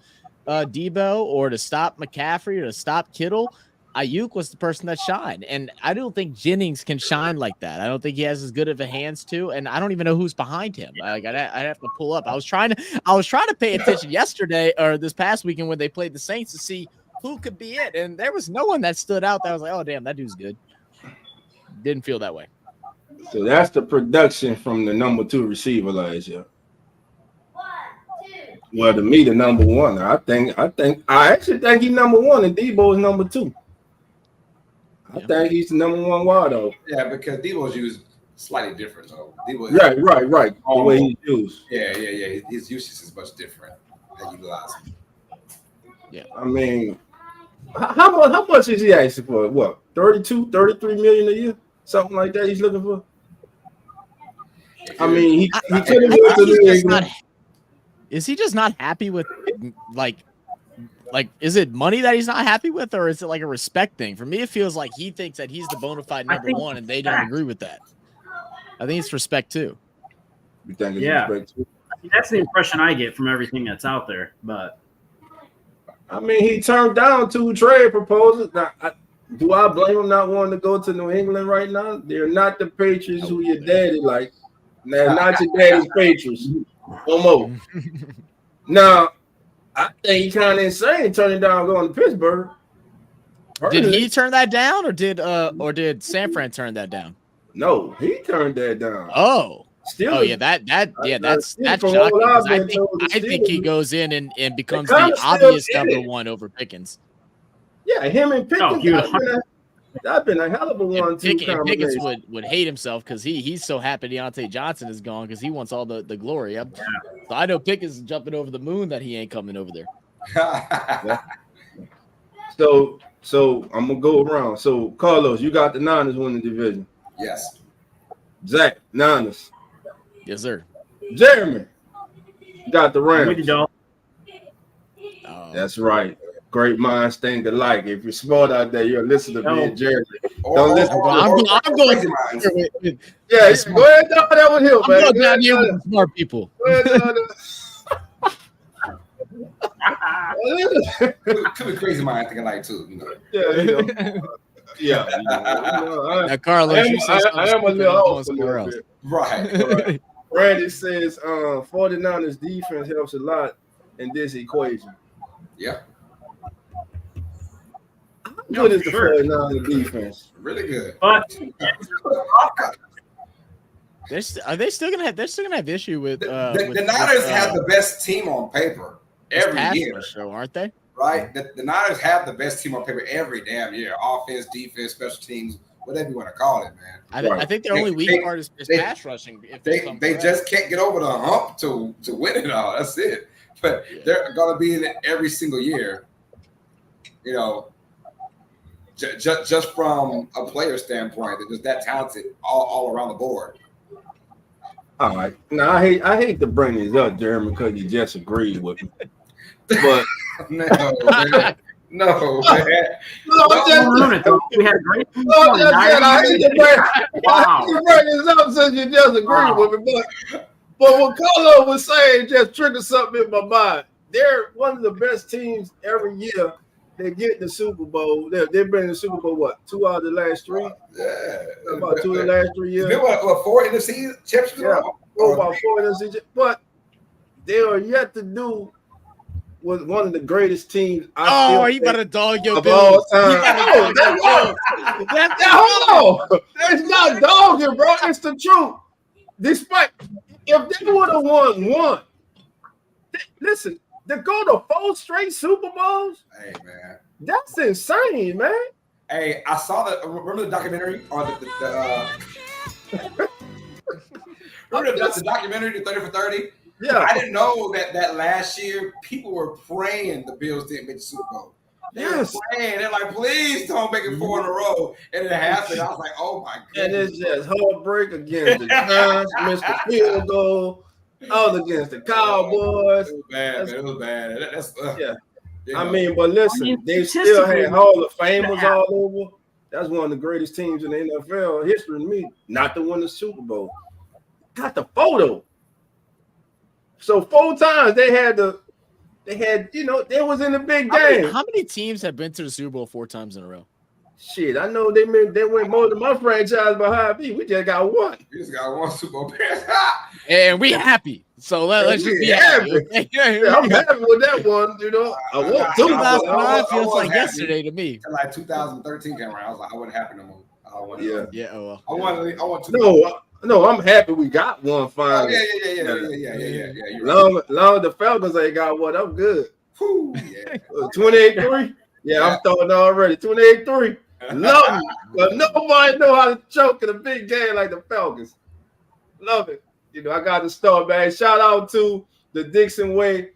Debo or to stop McCaffrey or to stop Kittle. Ayuk was the person that shined, and I don't think Jennings can shine like that. I don't think he has as good of a hands too, and I don't even know who's behind him. I'd have to pull up. I was trying to pay attention yesterday or this past weekend when they played the Saints to see who could be it, and there was no one that stood out. That was like, oh damn, that dude's good. Didn't feel that way. So that's the production from the number two receiver last year. Well, to me, the number one. I actually think he's number one, and Debo is number two. I think he's the number one wideout. Yeah, because Debo's used slightly different. So Debo right. The way he's used. Yeah. His usage is much different than utilizing. Yeah. I mean, how much is he asking for? What, 32, 33 million a year? Something like that he's looking for? I mean, he could have went to the England. Is he just not happy with like is it money that he's not happy with, or is it like a respect thing? For me, it feels like he thinks that he's the bona fide number one, and they don't agree with that. I think it's respect too. You think it's respect too? I mean, that's the impression I get from everything that's out there. But I mean, he turned down 2 trade proposals. Now, do I blame him not wanting to go to New England right now? They're not the Patriots who your daddy like. They're not your daddy's Patriots. No more. Now, I think he's kind of insane turning down going to Pittsburgh. Did he turn that down, or did San Fran turn that down? No, he turned that down. Oh, still. Oh yeah, that's shocking. I think he goes in and becomes the obvious number one over Pickens. Yeah, him and Pickens. That'd been a hell of a one. Pickens would hate himself because he's so happy Deontay Johnson is gone because he wants all the glory. So I know Pickens is jumping over the moon that he ain't coming over there. So I'm gonna go around. So Carlos, you got the Niners winning the division. Yes. Zach, Niners. Yes, sir. Jeremy, you got the Rams. With you, dog. That's right. Great minds think alike. If you're smart out there, you'll listen to me and Jeremy. Don't listen. I'm going. Yeah, go ahead down there with him, man. I'm going down here with smart people. Could be crazy mind thinking like too. Yeah, Yeah. Now, Carlos, you said I am a little off a somewhere little else. bit. Right. Randy says 49ers defense helps a lot in this equation. Yeah, How good is the sure. 49ers defense? really good. But Are they still gonna have? They're still gonna have issue with The Niners have the best team on paper every year, show, aren't they? right? The Niners have the best team on paper every damn year. Offense, defense, special teams, whatever you want to call it, man. I think their only weak part is pass rushing. If They just can't get over the hump to win it all. That's it. But they're going to be in it every single year. You know, just from a player standpoint, they're just that talented all around the board. All right. Now I hate to bring this up, Jeremy, because you just agreed with me. But No, man. No, man. we had a great. I hate to Wow. bring this up since you just agreed with me. But what Carlo was saying just triggered something in my mind. They're one of the best teams every year. They get the Super Bowl. They've been in the Super Bowl, what, 2 out of the last 3? Yeah. About 2 of the last 3 years. It's been what 4 NFC championships? Yeah. About 4 in the season. But they are yet to do with one of the greatest teams. Are you about to dog your of Bills? all time. Hold on. It's not dogging, bro. It's the truth. Despite if they would have won one, listen, to go to 4 straight Super Bowls, Hey, man. that's insane, man. Hey, I saw remember the documentary on remember the documentary, the 30 for 30? Yeah. I didn't know that last year people were praying the Bills didn't make the Super Bowl. They were praying. They're like, please don't make it 4 in a row. And it happened. I was like, oh my And goodness. it's just heartbreak against the Giants, missed the field goal, all against the Cowboys. It was bad, man. It was bad. That's Yeah. you I know. mean, but listen, they still had Hall of Famers all over. That's one of the greatest teams in the NFL history to me. Not to win the Super Bowl. Got the photo. So 4 times they had, they was in the big game. How many teams have been to the Super Bowl 4 times in a row? Shit, I know they went more than my franchise behind me. We just got one. You just got one Super Bowl. And we happy. So let's just be happy. Yeah, I'm happy with that one. I want 2009 feels was like happy. yesterday to me. Like 2013 came around. I was like, I wasn't happy no more. I don't want to. Yeah. Yeah. I want to. No, I'm happy we got one finally. Yeah. Long the Falcons ain't got one. I'm good. Whew, yeah. 28-3. Yeah, I'm throwing already. 28-3. Love it. But nobody know how to choke in a big game like the Falcons. Love it. I got to start, man. Shout out to the Dixon Way.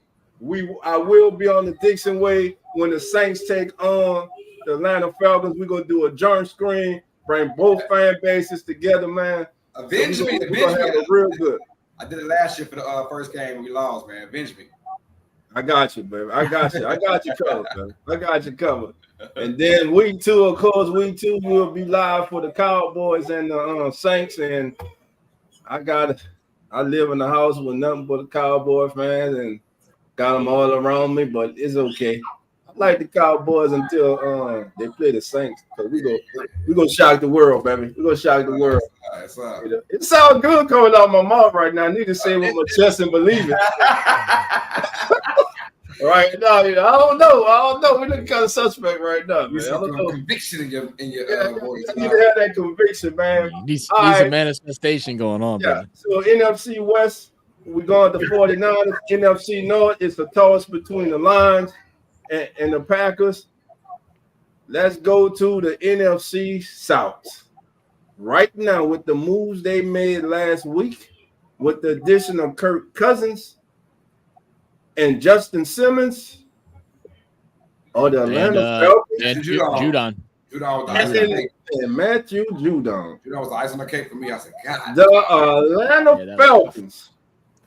I will be on the Dixon Way when the Saints take on the Atlanta Falcons. We're gonna do a joint screen, bring both fan bases together, man. Avenge me. We're gonna have it real good. I did it last year for the first game we lost, man. Avenge me. I got you, baby. I got you covered, man. I got you covered. And then week 2, of course, we'll be live for the Cowboys and the Saints. And I live in the house with nothing but the Cowboy fans and got them all around me, but it's okay. I like the Cowboys until they play the Saints. So we gonna shock the world, baby. We're gonna shock the world. It sounds good coming out of my mouth right now. I need to say it with my chest and believe it. All right, no, I don't know. We're looking kind of suspect right now, man. I don't know. Conviction in your voice. You need to have that conviction, man. Needs a manifestation going on, Yeah. brother. So NFC West, we're going to 49ers. NFC North is the toss between the Lions and the Packers. Let's go to the NFC South. Right now, with the moves they made last week, with the addition of Kirk Cousins and Justin Simmons, or the Atlanta Falcons, and Judon. and Matthew Judon. Judon was the ice on the cake for me. I said, God. The Atlanta Falcons.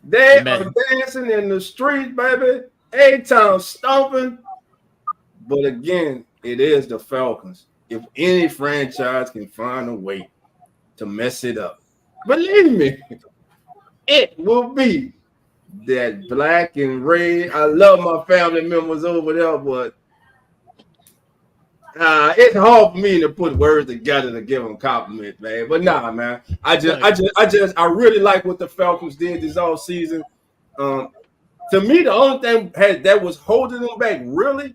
They are dancing in the street, baby. A-Town stomping. But again, it is the Falcons. If any franchise can find a way to mess it up, believe me, it will be that black and red. I love my family members over there, but It's hard for me to put words together to give them compliments, man. But nah, man. I really like what the Falcons did this all season. To me, the only thing that was holding them back really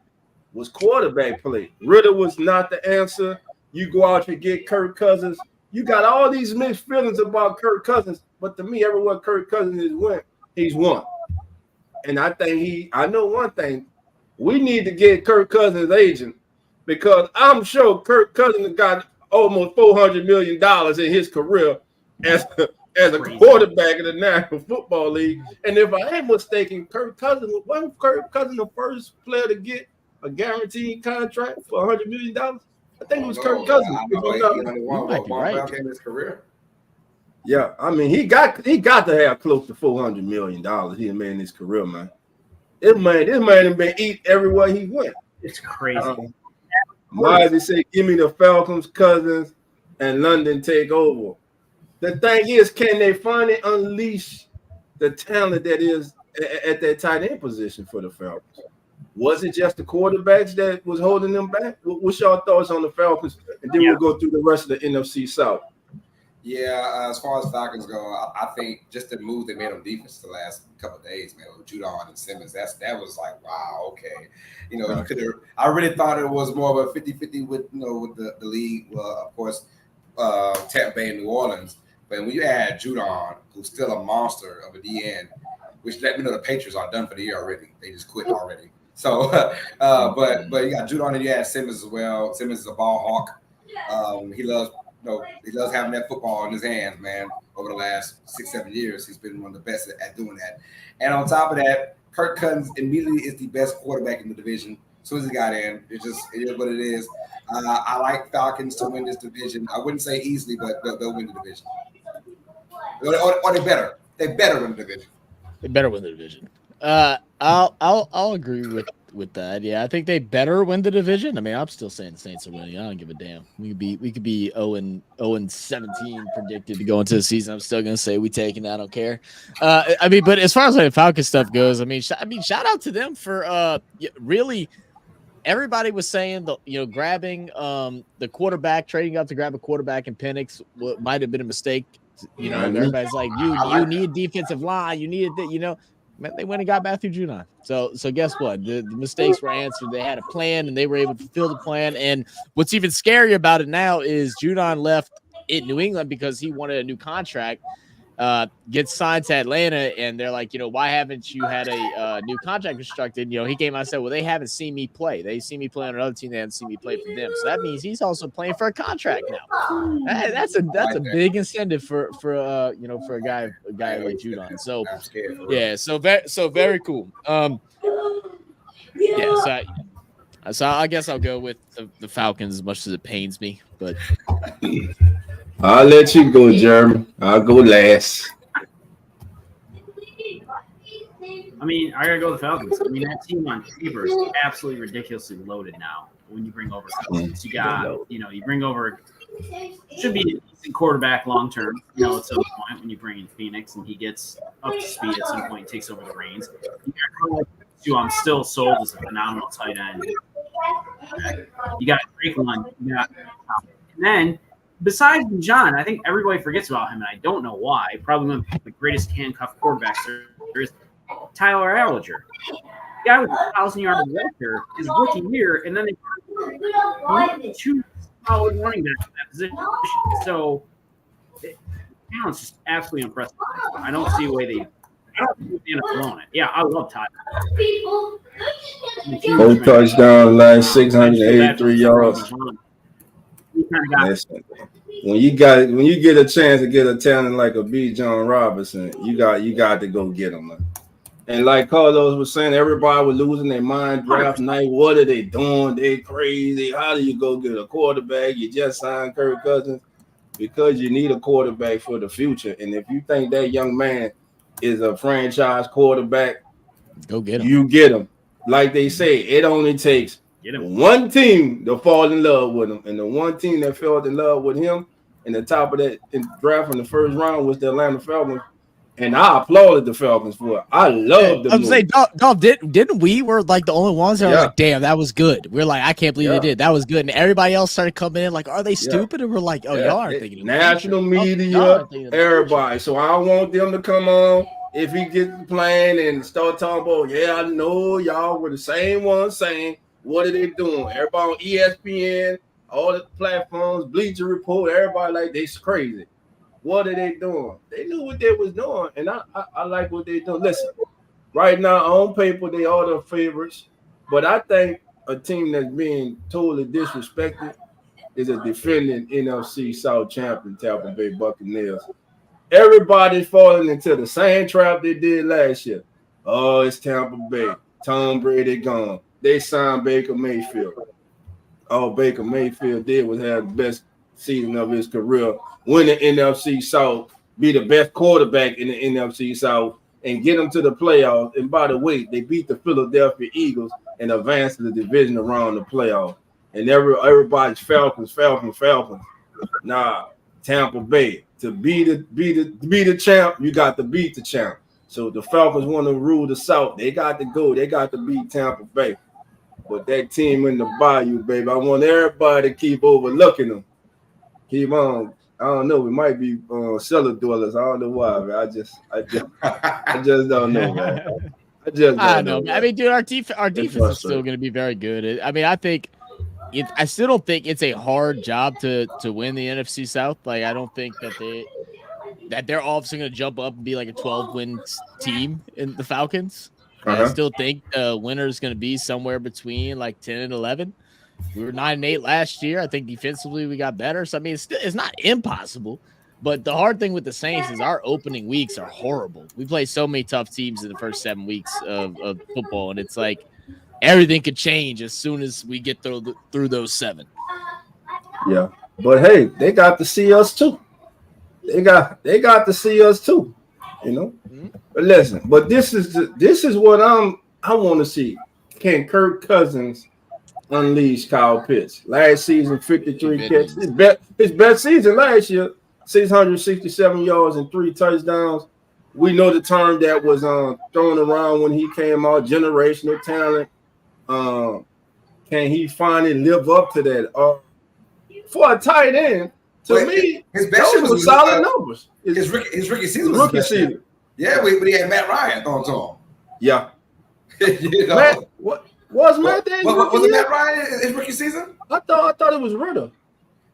was quarterback play. Really was not the answer. You go out and get Kirk Cousins. You got all these mixed feelings about Kirk Cousins, but to me, everywhere Kirk Cousins went, he's won. And I know one thing. We need to get Kirk Cousins' agent because I'm sure Kirk Cousins got almost $400 million in his career as a quarterback in the National Football League. And if I ain't mistaken, wasn't Kirk Cousins the first player to get a guaranteed contract for $100 million? I think it was Kirk Cousins. In his career. Yeah, I mean he got to have close to $400 million he made in his career, man. This man has been eating everywhere he went. It's crazy. Why they say give me the Falcons, Cousins, and London take over? The thing is, can they finally unleash the talent that is at that tight end position for the Falcons? Was it just the quarterbacks that was holding them back? What's your thoughts on the Falcons? And then we'll go through the rest of the NFC South. Yeah, as far as Falcons go, I think just the move they made on defense the last couple of days, man, with Judon and Simmons, that was like, wow, okay. You know, I really thought it was more of a 50-50 with the league. Well, of course, Tampa Bay and New Orleans. But when you add Judon, who's still a monster of a DN, which let me know the Patriots are done for the year already. They just quit already. So, but you got Judon and you add Simmons as well. Simmons is a ball hawk. He loves having that football in his hands, man. Over the last 6-7 years, he's been one of the best at doing that. And on top of that, Kirk Cousins immediately is the best quarterback in the division. As soon as he got in, it is what it is. I like Falcons to win this division. I wouldn't say easily, but they'll win the division. Or they better. They better win the division. They better win the division. I'll agree with that. Yeah, I think they better win the division. I mean, I'm still saying the Saints are winning. I don't give a damn. We could be 0-17 predicted to go into the season. I'm still gonna say we taking that. I don't care. I mean, but as far as like the Falcons stuff goes, I mean, shout out to them for really. Everybody was saying grabbing the quarterback, trading up to grab a quarterback in Penix might have been a mistake. Everybody's like, you need defensive line, you needed that, they went and got Matthew Judon. So guess what? The mistakes were answered. They had a plan and they were able to fulfill the plan. And what's even scarier about it now is Judon left in New England because he wanted a new contract. Gets signed to Atlanta, and they're like, why haven't you had a new contract constructed? He came out and said, well, they haven't seen me play. They see me play on another team. They haven't seen me play for them. So that means he's also playing for a contract now. That's a big incentive for a guy like Judon. So yeah, so very cool. So I guess I'll go with the Falcons as much as it pains me, but. I'll let you go, Jeremy. I'll go last. I mean, I gotta go with the Falcons. I mean, that team on paper is absolutely ridiculously loaded now. When you bring over Cousins, you bring over should be a decent quarterback long term. At some point when you bring in Phoenix and he gets up to speed at some point, takes over the reins. I'm still sold as a phenomenal tight end. You got Drake one, and then. Besides John, I think everybody forgets about him, and I don't know why. Probably one of the greatest handcuff quarterbacks there is, Tyler Allinger. The guy with 1,000-yard rusher his rookie year, and then they two solid running backs in that position. So, it's just absolutely impressive. I don't see a way they end up blowing it. Yeah, I love Tyler. 4 touchdowns, last 683 yards. Listen, when you get a chance to get a talent like a B. John Robinson, you got to go get him, man. And like Carlos was saying, everybody was losing their mind draft night. What are they doing? They crazy. How do you go get a quarterback? You just signed Kirk Cousins because you need a quarterback for the future. And if you think that young man is a franchise quarterback, go get him. You get him. Like they say, it only takes one team to fall in love with him, and the one team that fell in love with him in the top of that draft in the first round was the Atlanta Falcons. And I applauded the Falcons for it. I love the I'm move. saying, Dolph, didn't we were like the only ones that were Yeah. like, damn, that was good. We're like, I can't believe Yeah. they did. That was good. And everybody else started coming in like, are they stupid? And we're like, oh, Yeah. y'all aren't thinking of the national future. media, Y'all aren't thinking of the future. everybody. So I want them to come on if he gets playing and start talking about, yeah, I know y'all were the same ones saying, what are they doing? Everybody on ESPN, all the platforms, Bleacher Report, everybody like they's crazy. What are they doing? They knew what they was doing, and I like what they doing. Listen, right now on paper they are the favorites, but I think a team that's being totally disrespected is a defending NFC South champion, Tampa Bay Buccaneers. Everybody's falling into the same trap they did last year. Oh, it's Tampa Bay. Tom Brady gone. They signed Baker Mayfield. All Baker Mayfield did was have the best season of his career, win the NFC South, be the best quarterback in the NFC South, and get them to the playoffs. And by the way, they beat the Philadelphia Eagles and advanced to the division around the playoffs. And everybody's Falcons. Nah, Tampa Bay. To be the champ, you got to beat the champ. So the Falcons want to rule the South. They got to go. They got to beat Tampa Bay. But that team in the bayou, baby, I want everybody to keep overlooking them. Keep on. I don't know. We might be cellar dwellers. I don't know why, man. I just don't know, man. I don't know. I mean, dude, our defense is still going to be very good. I mean, I think I still don't think it's a hard job to win the NFC South. Like, I don't think that they're all of a sudden going to jump up and be like a 12-win team in the Falcons. I still think the winner is going to be somewhere between like 10 and 11. We were 9-8 last year. I think defensively we got better. So I mean, it's not impossible. But the hard thing with the Saints is our opening weeks are horrible. We play so many tough teams in the first 7 weeks of football, and it's like everything could change as soon as we get through those 7. Yeah, but hey, they got to see us too. They got to see us too. You know. Mm-hmm. But listen, but this is what I want to see. Can Kirk Cousins unleash Kyle Pitts? Last season, 53 catches. His best season last year, 667 yards and 3 touchdowns. We know the term that was thrown around when he came out, generational talent. Can he finally live up to that? For a tight end, to me, his best those were solid numbers. His rookie season was rookie season. Yeah, but he had Matt Ryan thrown to him. Yeah. You know? Matt, what was Matt Ryan? Was it Matt Ryan his rookie season? I thought it was Ritter.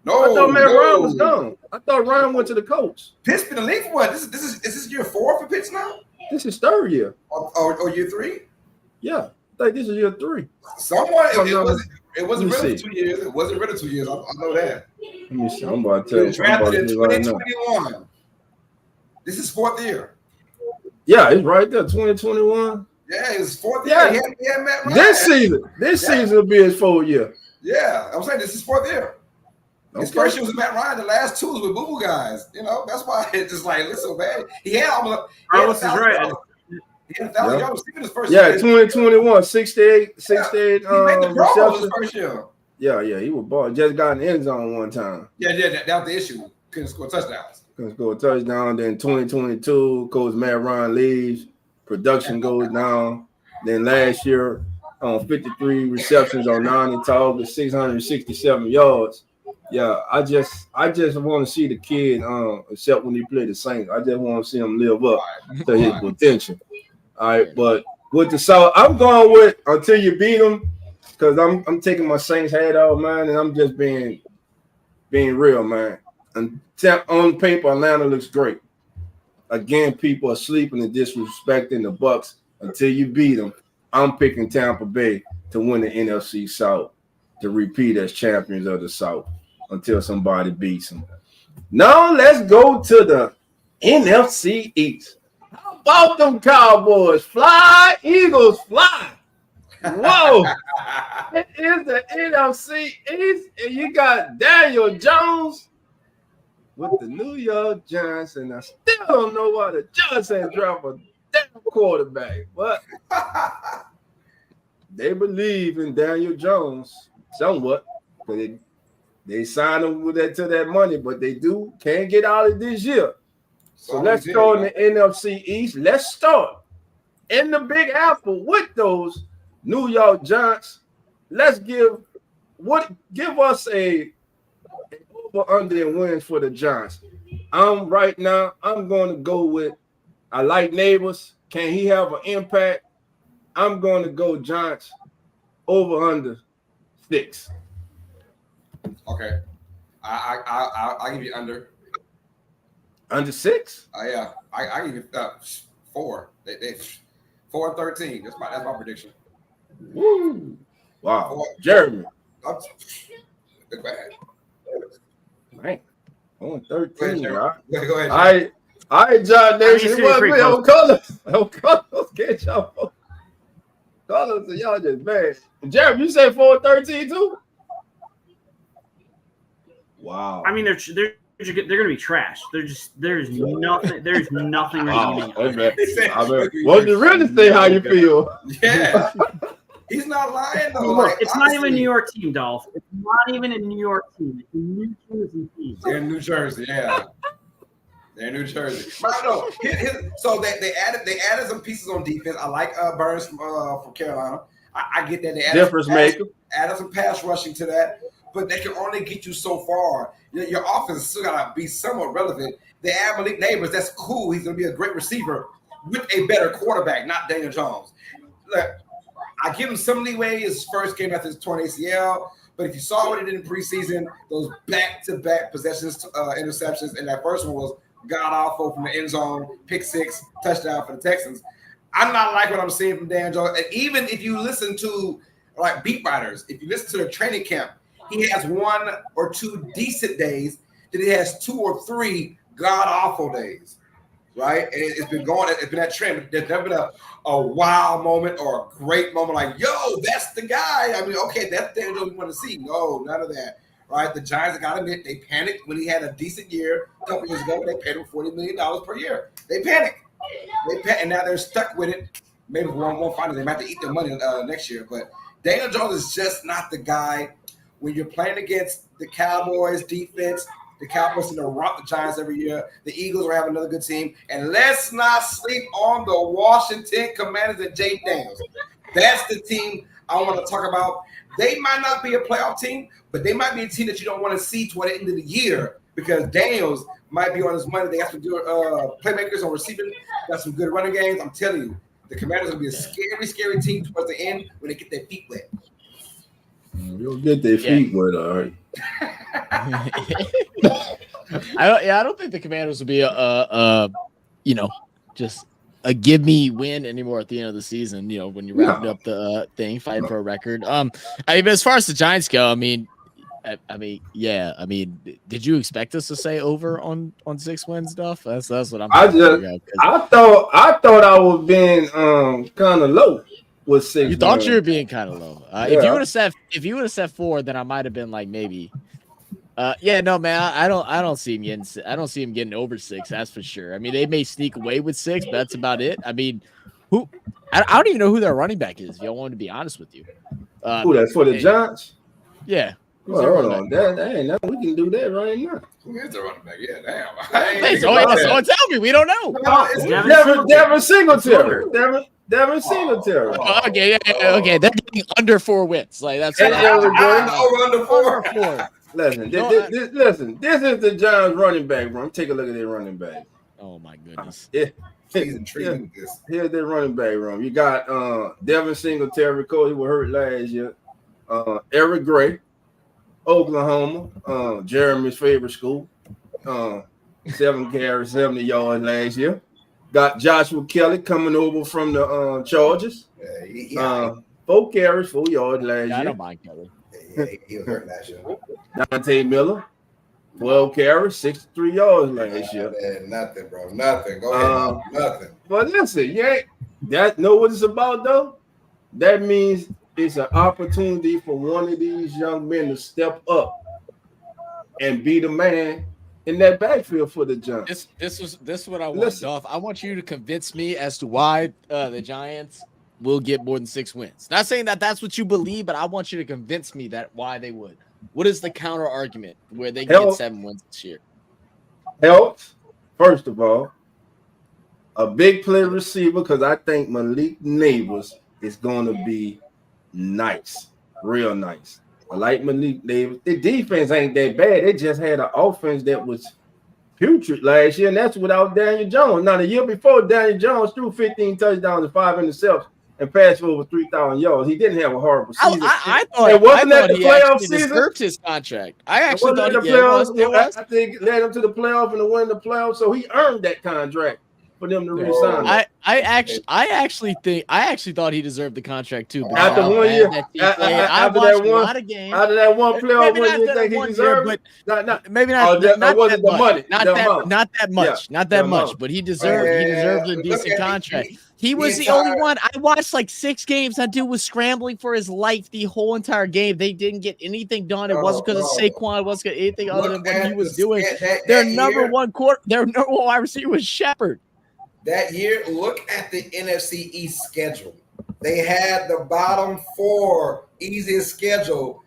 No, I thought Matt Ryan was gone. I thought Ryan went to the Colts. Pitts been in the league for what? Is this year 4 for Pitts now? This is 3rd year. Or year 3? Yeah, I think this is year 3. It wasn't Ritter 2 years. It wasn't Ritter 2 years. I know that. Let me see. I'm about to tell you. Drafted in 2021. This is 4th year. Yeah, it's right there, 2021. Yeah, it's 4th year. He had Matt Ryan. This season will be his 4th year. Yeah, I'm saying this is 4th year. His first year was Matt Ryan. The last 2 was with Boo Boo guys. You know, that's why it's just like, listen, man. He had almost. Carlos is right. He had 1,000 yards in his first year. year. 2021, 68. He made the Pro Bowl his first year. Yeah, he was ball. Just got in the end zone one time. Yeah, that was the issue. Couldn't score touchdowns. Couldn't score a touchdown. Then 2022, Coach Matt Ryan leaves. Production goes down. Then last year, 53 receptions on 9 targets, 667 yards. Yeah, I just want to see the kid, except when he played the Saints. I just want to see him live up to his potential. All right, but with the South, I'm going with until you beat them, because I'm taking my Saints hat off, man, and I'm just being real, man. And on paper, Atlanta looks great. Again, people are sleeping and disrespecting the Bucs. Until you beat them, I'm picking Tampa Bay to win the NFC South, to repeat as champions of the South until somebody beats them. Now let's go to the NFC East. How about them Cowboys? Fly, Eagles, fly. Whoa. It is the NFC East, and you got Daniel Jones with the New York Giants, and I still don't know why the Giants ain't dropped a damn quarterback, but they believe in Daniel Jones somewhat. They signed him with that to that money, but they can't get out of this year. So let's go in the NFC East. Let's start in the Big Apple with those New York Giants. Let's give us a over under and wins for the Giants. Right now, I'm going to go with I like Neighbors. Can he have an impact? I'm going to go Giants over under 6. Okay. I'll give you under. Under 6? Yeah. I give you 4. They 4-13. That's my prediction. Woo! Wow. Jeremy. Good bad. Man. 13, right? Go ahead. All right, John Nation. It wasn't me on colors. Get y'all. Colors, so y'all just bad. Jeremy, you say 4-13 too? Wow. I mean, they're going to be trash. There's nothing. Wow. Well, you really say how you feel. Yeah. He's not lying though. Like, it's not even a New York team, Dolph. It's not even a New York team. It's a New Jersey team. They're in New Jersey, yeah. They're in New Jersey. No. So they added some pieces on defense. I like Burns from Carolina. I get that. They added some pass rushing to that, but they can only get you so far. Your offense still gotta be somewhat relevant. They add Malik Neighbors. That's cool. He's gonna be a great receiver with a better quarterback, not Daniel Jones. Look, I give him some leeway his first game after his torn ACL, but if you saw what he did in preseason, those back-to-back possessions, interceptions, and that first one was god-awful from the end zone, pick 6, touchdown for the Texans. I'm not liking what I'm seeing from Dan Jones. And even if you listen to like beat writers, if you listen to the training camp, he has 1 or 2 decent days, then he has 2 or 3 god-awful days. Right, and it's been that trend. There's never been a wow moment or a great moment like, yo, that's the guy. I mean, okay, that's the Daniel we want to see. No, none of that. Right, the Giants, I gotta admit, they panicked when he had a decent year a couple years ago. They paid him $40 million per year. They panicked. And now they're stuck with it. Maybe won't find it. They might have to eat their money next year. But Daniel Jones is just not the guy when you're playing against the Cowboys defense. The Cowboys are going to rock the Giants every year. The Eagles will have another good team. And let's not sleep on the Washington Commanders and Jay Daniels. That's the team I want to talk about. They might not be a playoff team, but they might be a team that you don't want to see toward the end of the year because Daniels might be on his money. They got some good playmakers on receiving, got some good running games. I'm telling you, the Commanders are going to be a scary, scary team towards the end when they get their feet wet. You'll get their feet wet, all right. I don't think the Commanders will be just a give me win anymore at the end of the season. You know, when you're wrapping up the thing, fighting for a record. As far as the Giants go, I mean, did you expect us to say over on 6 wins stuff? That's what I'm. I thought I was being kind of low. Was 6. You thought you were being kind of low. If you would have said 4, then I might have been like maybe. No, man. I don't see him getting. I don't see him getting over 6. That's for sure. I mean, they may sneak away with 6, but that's about it. I mean, I don't even know who their running back is. If y'all want to be honest with you. Who that's for the Giants? Yeah. Well, hold on. That ain't nothing. We can do that right now. Who is the running back? Yeah, damn. So tell me. We don't know. Devin Singletary. Devin Singletary. Okay. They're getting under 4 wins. Like that's under 4. Listen, this is the Giants running back room. Take a look at their running back. Oh my goodness. He's intriguing with this. Here's their running back room. You got Devin Singletary, Cole, he was hurt last year. Eric Gray, Oklahoma, Jeremy's favorite school. 7 carries, 70 yards last year. Got Joshua Kelly coming over from the Chargers. 4 carries, 4 yards last year. I don't mind Kelly. Yeah, he was hurt last year. Dante Miller, 12 carries, 63 yards last year. Nothing, bro. Nothing. Go ahead. Nothing. But listen, that know what it's about though? That means it's an opportunity for one of these young men to step up and be the man in that backfield for the Giants. This is what I want, Dolph. I want you to convince me as to why the Giants will get more than 6 wins. Not saying that that's what you believe, but I want you to convince me that why they would. What is the counter argument where they get 7 wins this year? Health, First of all, a big play receiver because I think Malik Neighbors is going to be nice, real nice. I like Malik Neighbors. The defense ain't that bad. They just had an offense that was putrid last year, and that's without Daniel Jones. Now, the year before, Daniel Jones threw 15 touchdowns and 5 interceptions and passed for over 3,000 yards. He didn't have a horrible season. I thought he actually deserved his contract. I actually thought I think it led him to the playoff and to win the playoff, so he earned that contract for them to resign. I actually thought he deserved the contract too. After 1 year, after that one playoff, you think he deserved it? Maybe not that much, Yeah. but he deserved a decent contract. He was the only one. I watched like 6 games. That dude was scrambling for his life the whole entire game. They didn't get anything done. It wasn't because of Saquon. It wasn't anything other than what he was doing. Their number one wide receiver was Shepard. That year, look at the NFC East schedule. They had the bottom 4 easiest schedule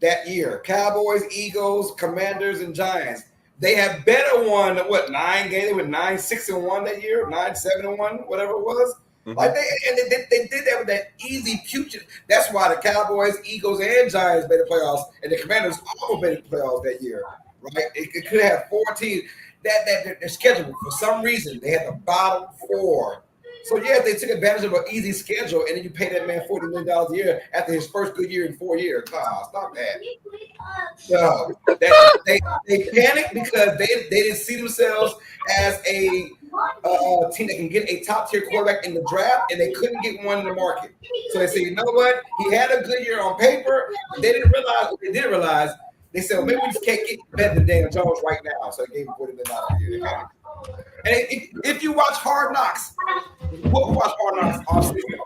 that year. Cowboys, Eagles, Commanders, and Giants. They have better won 9 games. They were 9-6-1 that year, 9-7-1, whatever it was. Mm-hmm. Like they did that with that easy putrid. That's why the Cowboys, Eagles, and Giants made the playoffs, and the Commanders almost made the playoffs that year. Right? It could have 4 teams. That their schedule, for some reason, they had the bottom 4. So yeah, they took advantage of an easy schedule, and then you pay that man $40 million a year after his first good year in 4 years. Nah, stop that. No, they panicked because they didn't see themselves as a team that can get a top tier quarterback in the draft, and they couldn't get one in the market. So they said, you know what? He had a good year on paper. They didn't realize. They said, well, maybe we just can't get better than Daniel Jones right now. So they gave him $40 million a year. And if you watch Hard Knocks, we'll watch Hard Knocks off season.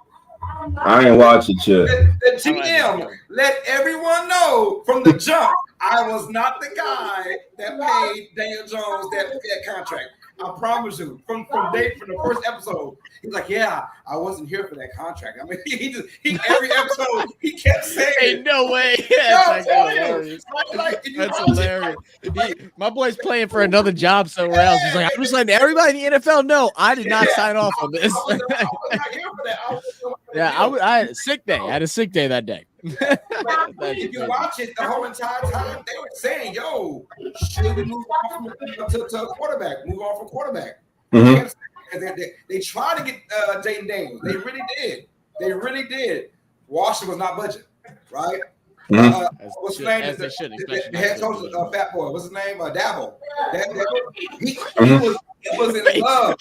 I ain't watching shit. The GM let everyone know from the jump, I was not the guy that paid Daniel Jones that contract. I promise you, from the first episode, he's like, "Yeah, I wasn't here for that contract." I mean, he every episode he kept saying, "Ain't no way." That's hilarious. That's hilarious. My boy's playing for another job somewhere else. He's like, "I'm just letting everybody in the NFL know I did not sign off on this." I was not here for that. I had a sick day. I had a sick day that day. If you watch it the whole entire time, they were saying, "Yo, should we move on to quarterback? Move on from quarterback." Mm-hmm. They tried to get Jayden Daniels. They really did. Washington was not budget, right? Mm-hmm. What's his name? The head coach, Fat Boy. What's his name? Dabble. He was in love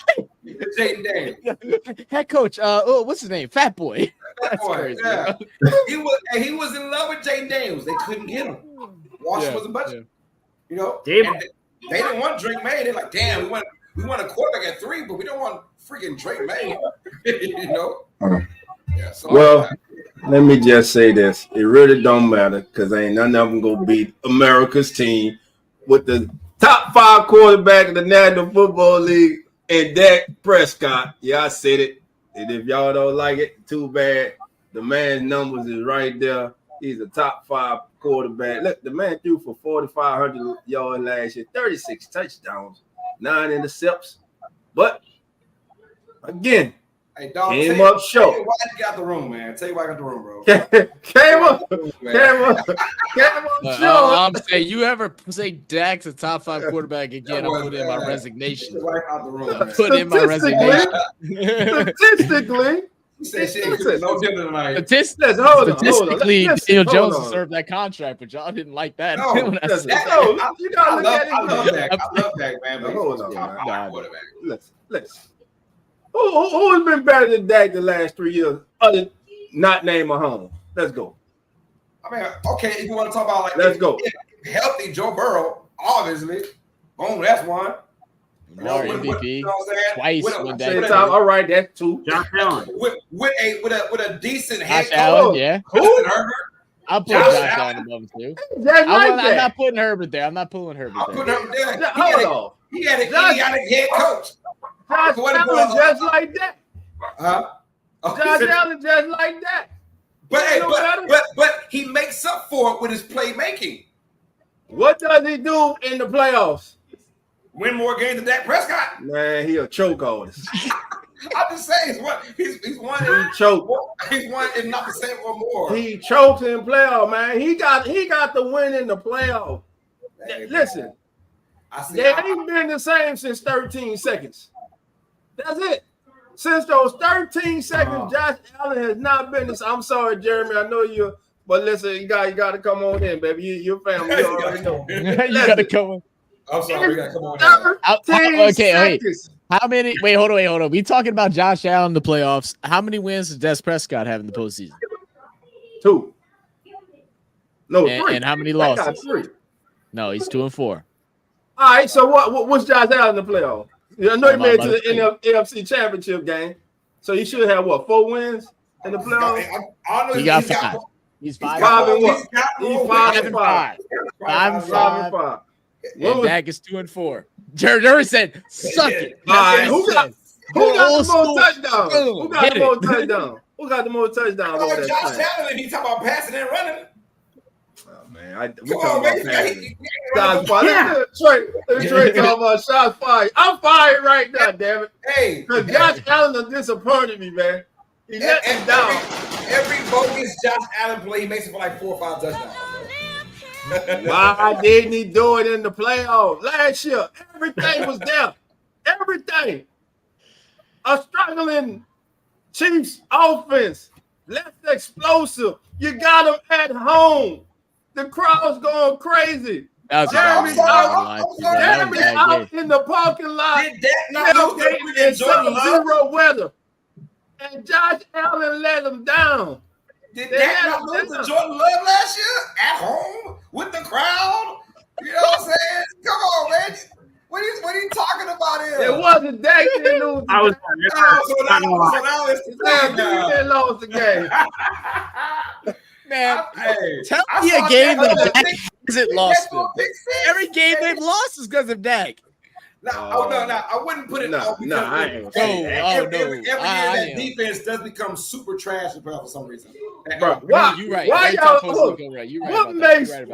with Jayden Daniels. Head coach. What's his name? Fat Boy. That's crazy. Yeah. He was in love with Jayden Daniels. They couldn't get him. Washington wasn't budget. You know, they didn't want Drake May. They're like, damn, we want a quarterback at 3, but we don't want freaking Drake May. You know. Yeah. So let me just say this: it really don't matter because ain't none of them gonna beat America's team with the top 5 quarterback in the National Football League and Dak Prescott. Yeah, I said it. And if y'all don't like it, too bad. The man's numbers is right there. He's a top 5 quarterback. Look, the man threw for 4,500 yards last year, 36 touchdowns, 9 interceptions. But again, hey, dog, came up short. Why you got the room, man? Tell you why I got the room, bro. Came up short. I'm saying, you ever say Dak's a top 5 quarterback again? I'll put in my resignation. Statistically, Daniel Jones deserved that contract, but y'all didn't like that. I love that, man. Let's. Who has been better than Dak the last 3 years? Other not name Mahomes. Let's go. I mean, okay, if you want to talk about like let's go. Healthy Joe Burrow, obviously. Boom, that's one. MVP twice. All right, that's 2. Josh Allen with a decent head coach. Allen, yeah. Justin Herbert. I'll put Josh Allen above too. I'm not putting Herbert there. I'm not pulling Herbert there. He had an idiotic head coach. Josh Allen just like that. Josh Allen just like that. But he makes up for it with his playmaking. What does he do in the playoffs? win more games than Dak Prescott. Man, he a choke artist. I'm just saying, he's won. He choked. He's won, if not the same or more. He choked in playoff, man. He got the win in the playoff. Hey, listen, they ain't been the same since 13 seconds. That's it. Since those 13 seconds, Josh Allen has not been this. I'm sorry, Jeremy. I know you, but listen, you got to come on in, baby. Your family, you already know. You got to come on. I'm sorry, we got to come on. Okay, wait. How many? Wait, hold on. We talking about Josh Allen in the playoffs. How many wins does Des Prescott have in the postseason? 2. No, 3. And how many losses? Got 3. No, he's 2-4. All right, so what's Josh Allen in the playoff? I know he made it to the NFC Championship game, so he should have 4 wins in the playoffs. He got 5. He's 5 and what? He's 5 and 5. 5 and 5. And Dak is 2-4. Jerry said, "Suck it." All right, who got the most touchdowns? Who got the most touchdowns? Who got the most touchdowns? Oh, Josh Allen, he's talking about passing and running. Oh man, we talking about passing. Shots fired. Trey talking about shots fired. I'm fired right now, damn it. Hey, because Josh Allen disappointed me, man. He let me down. Every bogus Josh Allen play, he makes it for like 4 or 5 touchdowns. Why didn't he do it in the playoffs last year? Everything was there. Everything. A struggling Chiefs offense, less explosive. You got them at home. The crowd's going crazy. Jeremy's out in the parking lot. In 0 weather. And Josh Allen let him down. Did Dak not lose to Jordan Love last year at home with the crowd? You know what I'm saying? Come on, man. What are you talking about here? It wasn't Dak that lose. I was so now it's the game. They lost the game. Man, tell me a game that Dak hasn't lost. Every game they've lost is because of Dak. No, I wouldn't put it. I ain't. Every year that defense does become super trash for some reason. Bro, why? Right. Why y'all?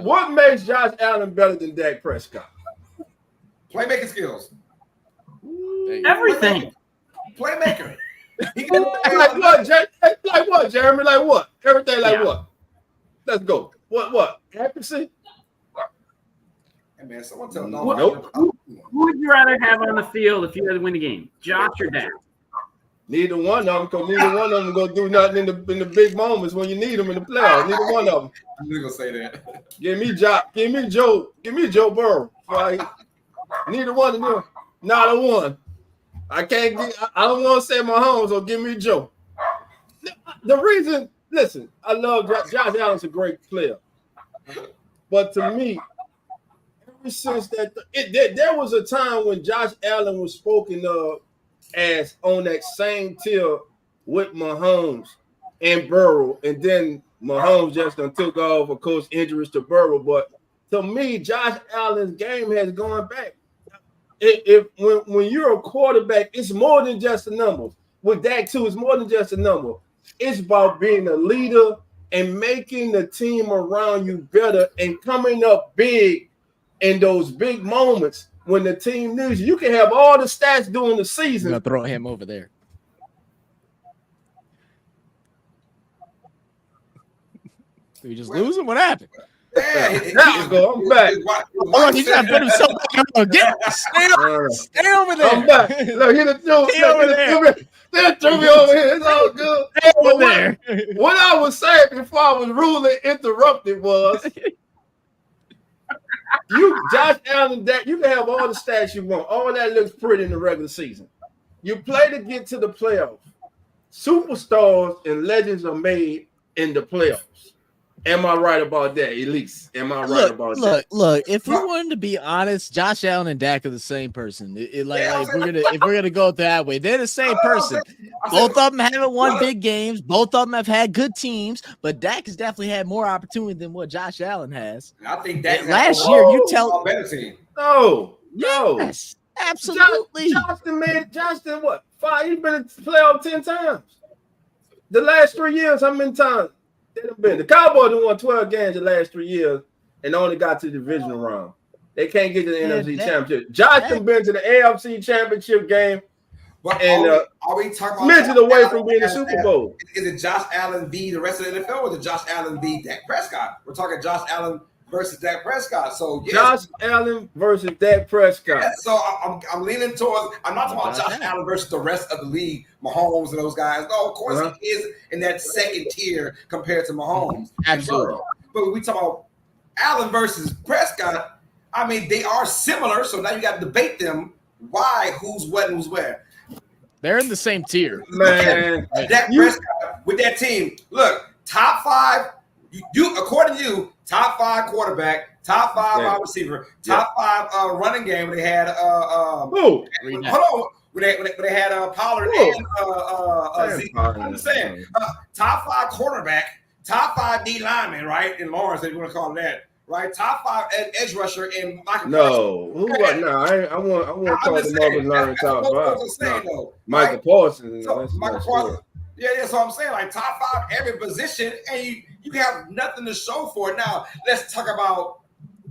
What makes Josh Allen better than Dak Prescott? Playmaking skills. Everything. Playmaker. Like what, Jeremy? Like what? Everything like what? Let's go. What? Accuracy? Hey man, someone tell Nope. Who would you rather have on the field if you had to win the game? Josh or Dak? Neither one of them, because neither one of them gonna do nothing in the big moments when you need them in the playoffs. Neither one of them. I'm gonna say that. Give me Joe Burrow. Right? Neither one of them. Not a one. I don't want to say Mahomes, so give me Joe. The reason, listen, I love Josh Allen's a great player, but to me, ever since there was a time when Josh Allen was spoken of as on that same tier with Mahomes and Burrow, and then Mahomes just took off, of course, injuries to Burrow. But to me, Josh Allen's game has gone back. When you're a quarterback, it's more than just a number. With Dak too, it's more than just a number. It's about being a leader and making the team around you better and coming up big in those big moments when the team needs you. You can have all the stats during the season. I'm gonna throw him over there. Did we just lose him? What happened? I'm back. Oh, he's not putting himself back. Stay over there. I'm back. Look, threw me over here. It's all good. Stay over there. What I was saying before I was rudely interrupted was Josh Allen, Dak, you can have all the stats you want. All that looks pretty in the regular season. You play to get to the playoffs. Superstars and legends are made in the playoffs. Am I right about that, Elise? Am I right about that? Look. If we wanted to be honest, Josh Allen and Dak are the same person. If we're gonna go that way, they're the same person. Both of them haven't won big games. Both of them have had good teams, but Dak has definitely had more opportunity than what Josh Allen has. I think that last year you tell better team. No, yes, absolutely. Justin, what? 5? He's been in the playoff 10 times. The last 3 years, how many times? The Cowboys have won 12 games the last 3 years and only got to the divisional round. They can't get to the Man, NFC that- Championship. Josh done been to the AFC Championship game But and are we talking about minutes Josh away Allen from being the as- Super Bowl. Is it Josh Allen v. the rest of the NFL, or is it Josh Allen v. Dak Prescott? We're talking Josh Allen versus Dak Prescott. So yes, Josh Allen versus Dak Prescott. yeah, so I'm leaning towards. I'm not talking about Josh Josh Allen versus the rest of the league, Mahomes and those guys. No, of course Uh-huh. he is in that second tier compared to Mahomes. and Absolutely. Burrow. But when we talk about Allen versus Prescott, I mean they are similar. So now you got to debate them. Why? Who's what? And who's where? They're in the same tier. Man, Dak Prescott with that team. Look, top five. You according to you, top five quarterback, top five Yeah. wide receiver, top five running game. They had who? hold on. When they had Pollard and Zeke. I'm just saying, top five quarterback, top five D lineman, right? In Lawrence, if you want to call it that, right? Top five edge rusher in Michael. No, who? No, I want to I'm talk just to saying, Marvin Learn that's top what I five. was saying, No. though. Michael Right? Parsons. So That's Michael not Parsons. sure. Yeah. So I'm saying like top five every position, and you have nothing to show for it. Now let's talk about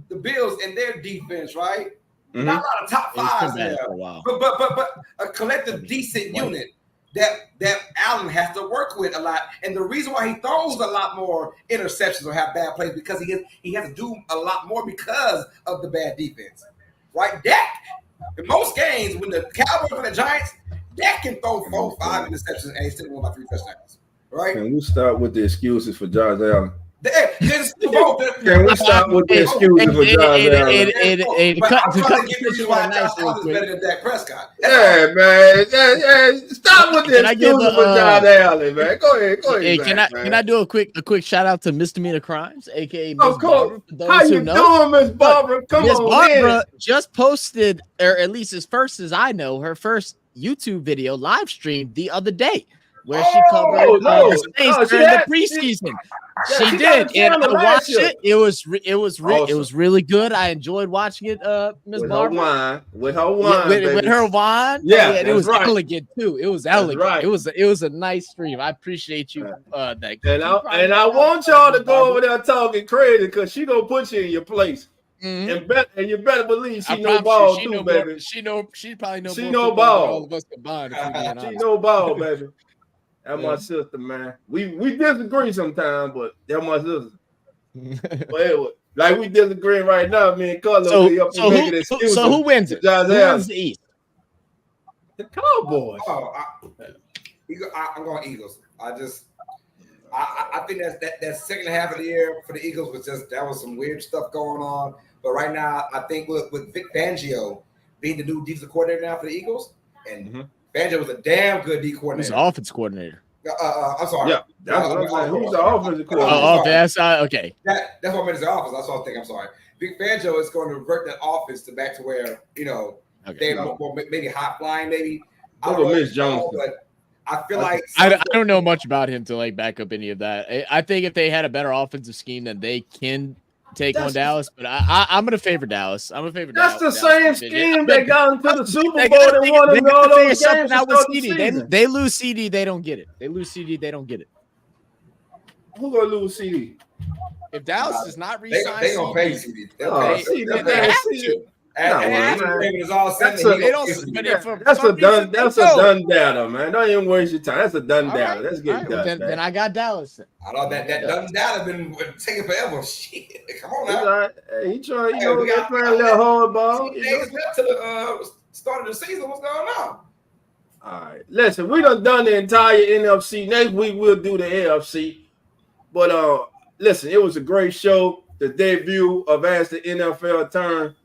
the Bills and their defense, right? Mhm. Not a lot of top It's been fives bad there, for a while. but a collective decent unit that Allen has to work with a lot. And the reason why he throws a lot more interceptions or have bad plays because he has to do a lot more because of the bad defense, right? Dak in most games when the Cowboys and the Giants, Dak can throw 4-5 interceptions and he still won by 3 touchdowns, right? Can we start with the excuses for Josh Allen? Then Super Bowl. Can we start with the excuses for Josh Allen? But I'm to trying cut to give the you picture why on Josh ice real Allen is quick. better than Dak Prescott. Yeah, man. Yeah. Stop with the Can I give excuses a, for Josh Allen, man. Go ahead. Hey, Zach, can I do a quick shout out to Misdemeanor Crimes, aka Miss Of course. Barbara? For those How who you know, doing, Miss Barbara? Come Miss on, Barbara man. just posted, or at least as first as I know, her first YouTube video live stream the other day, where she covered no. the Saints No, she during had- the preseason. Yeah, She she got did, a and channel I last watched year. it. It was Awesome. really good. I enjoyed watching it, Miss With Barbara. her wine. With her Yeah, wine, with baby. her wine, Yeah, and it that's was right. elegant too. It was elegant. right. It was a nice stream. I appreciate you. That And I want y'all to go over there talking crazy because she gonna put you in your place. Mhm. And you better believe she I know promise ball you, too, know baby. more, she probably know She more know football ball. than all of us combined. If we're being She honest. know ball, baby. That's my Yeah. sister, man. We disagree sometimes, but that's my sister. But anyway, like we disagreeing right now, me and Carlos. So who wins it? Josh Who Allen. wins the East? The Cowboys. I'm going Eagles. I think that second half of the year for the Eagles that was some weird stuff going on. But right now, I think with Vic Fangio being the new defensive coordinator now for the Eagles, and Fangio was a damn good D Who's coordinator. the offense coordinator? I'm sorry. Yeah, that's what I'm saying. Who's the offensive coordinator? Oh, that's okay. That's what I meant as the offense. That's what I think. I'm sorry. Vic Fangio is going to revert that offense back to where Okay. they're more, maybe high flying, maybe. I Look don't at know, Miss Johnson. but I feel like I don't know much about him to like back up any of that. I think if they had a better offensive scheme, then they can take on Dallas. But I'm gonna favor Dallas. I'm gonna favor That's Dallas. the same Dallas. scheme that got into the Super They Bowl gotta and figure- won they them all gotta figure those games something to out with start the CD. season. They lose CD, they don't get it. They lose CD, they don't get it. Who gonna lose CD? If Dallas does not they re-sign gonna pay CD, CD. They'll pay CD, CD. they have to. It's all That's Sunday. They don't. But if for That's some a done. reason That's they a don't. done data, man. Don't even waste your time. That's a done All data. right, Let's all get right, it well, done. then I got Dallas. I know that doesn't doubt have been taking forever. Shit, come on It's now. all right. Hey, he trying. Hey, You know, we they're got- playing a little hardball. 2 You know? days left to the start of the season. What's going on? All right. Listen, we done the entire NFC. Next week we'll do the AFC. But listen, it was a great show. The debut of As the NFL Turn.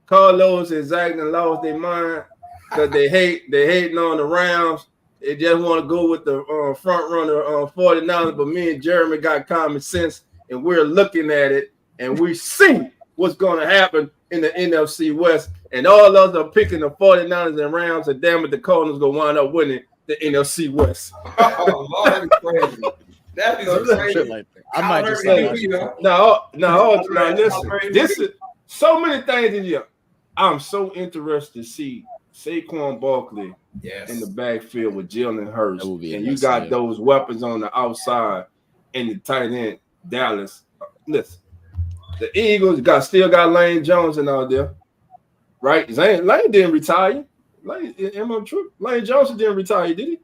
Carlos and Zach done lost their mind because they hating on the Rams. They just want to go with the front runner 49ers. But me and Jeremy got common sense, and we're looking at it, and we see what's going to happen in the NFC West. And all of us are picking the 49ers and Rams, and damn it, the Cardinals going to wind up winning the NFC West. Oh, Lord, that'd be crazy. That'd be so Shit crazy. like that. I might just Kyler say Murray, No, Right. listen. This is so many things in here. I'm so interested to see Saquon Barkley yes. in the backfield with Jalen Hurts, That would be and you interesting, got yeah. those weapons on the outside and the tight end Dallas. Listen, The Eagles still got Lane Johnson out there, right? Lane didn't retire. Lane Johnson didn't retire, did he?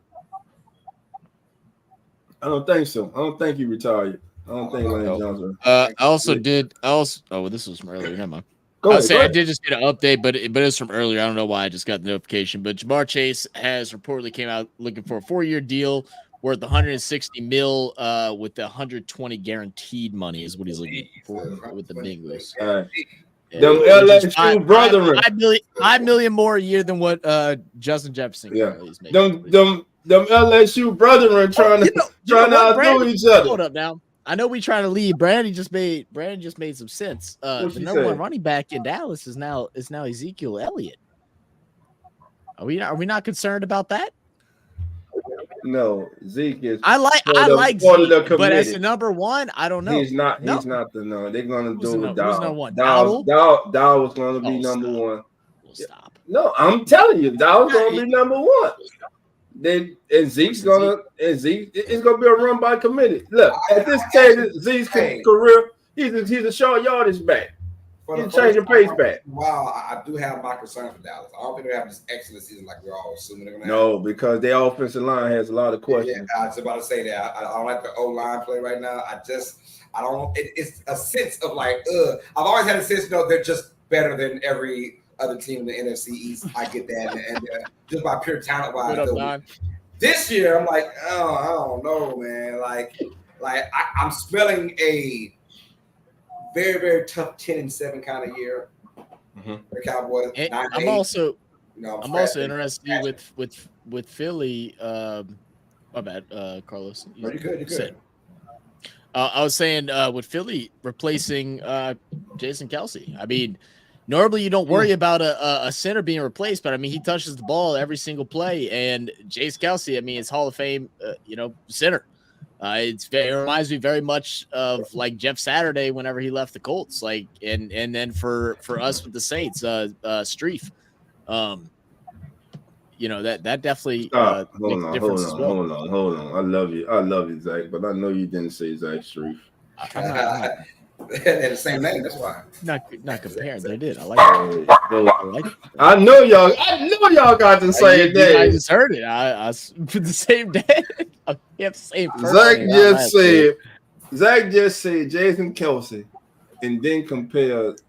I don't think so. I don't think he retired. I don't think Lane Johnson. Oh, this was from earlier. Never mind. I did just get an update, but it's from earlier. I don't know why I just got the notification. But Jamar Chase has reportedly came out looking for a 4-year deal worth $160 million with the 120 guaranteed money is what he's looking for with the Bengals. Them LSU brethren, $5 million more a year than what Justin Jefferson is making. Them LSU brethren trying to outdo each other. Hold up now. I know we trying to lead. Brandon just made some sense. The number one running back in Dallas is now Ezekiel Elliott. Are we not concerned about that? No, Zeke is. I like Zeke, but as the number one, I don't know. He's not the no. They're gonna do Dow. Dow was gonna be number one. Stop. No, I'm telling you, Dow's gonna be number one. Zeke's gonna it's gonna be a run by committee. Look, at this stage of Zeke's career, he's a short yardage back. He's changing pace back. Wow, I do have my concerns for Dallas. I don't think they have this excellent season like we're all assuming they're gonna have. No, because their offensive line has a lot of questions. Yeah, I was about to say that. I don't like the O-line play right now. I don't. It's a sense of like, I've always had a sense, they're just better than every other team in the NFC East. I get that, and just by pure talent wise. This year, I'm like, oh, I don't know, man. Like I'm smelling a very, very tough 10-7 kind of year for the Cowboys. I'm also interested with Philly. My bad, Carlos. You're good. I was saying with Philly replacing Jason Kelce. I mean, normally you don't worry about a center being replaced, but I mean he touches the ball every single play, and Jason Kelce, I mean, it's Hall of Fame, center. It reminds me very much of like Jeff Saturday whenever he left the Colts, like, and then for us with the Saints, Streif. That definitely hold on. I love you, Zach, but I know you didn't say Zach Streif. They had the same name, that's why. Not comparing, they did. I like it. I know y'all got the same name. I just heard it. I the same day. You have the same person. Zach just said Jason Kelce and then compared.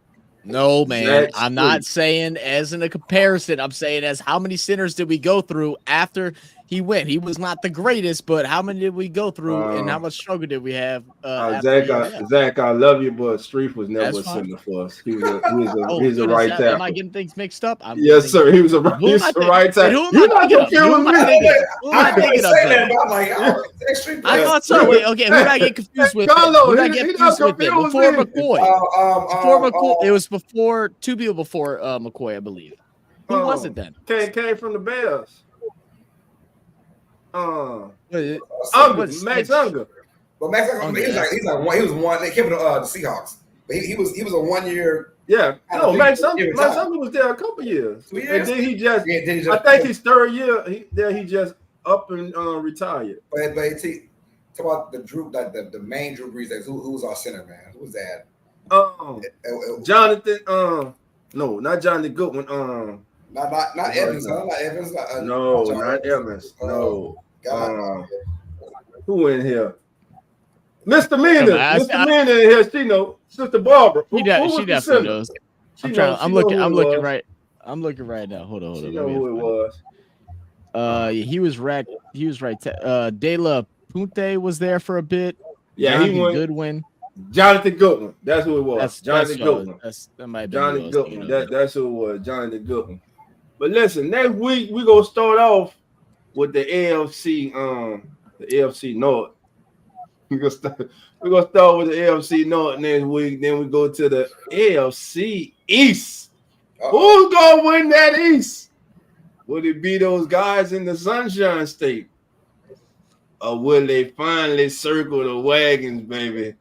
No, man. I'm not saying as in a comparison. I'm saying as how many centers did we go through after he went? He was not the greatest, but how many did we go through and how much struggle did we have? Zach, I love you, but Streif was never a center for us. He was a right tackle. Am I getting things mixed up? Yes, sir. He was a right tackle. You're not confused with me. I thought so. Wait, okay, who did I get confused with? Who did I get confused with? Before McCoy. It was before two people before McCoy, I believe. Who was it then? Came from the Bears. Max Unger. But Max Unger, he was one. They came to the Seahawks. But he was a 1 year. Yeah, no, Max Unger was there a couple years. 2 years? And then he just I think his third year, he just up and retired. But talk about the main Drew Brees. Who was our center, man? Who was that? Jonathan. No, not Jonathan Goodwin. Not Evans. Not Evans. Not Evans. No. Who in here? Mr. Mina in here. She knows. Sister Barbara. She definitely knows. I'm looking right now. Hold on. She know who it was. He was right. De La Punte was there for a bit. Yeah, he went. Goodwin. Jonathan Goodwin. That's who it was. Jonathan Goodwin. That might be Jonathan Goodwin. That's who it was. Jonathan Goodwin. But listen, next week we're gonna start off with the AFC North. We're gonna start with the AFC North next week. Then we go to the AFC East. Who's gonna win that East? Will it be those guys in the Sunshine State? Or will they finally circle the wagons, baby,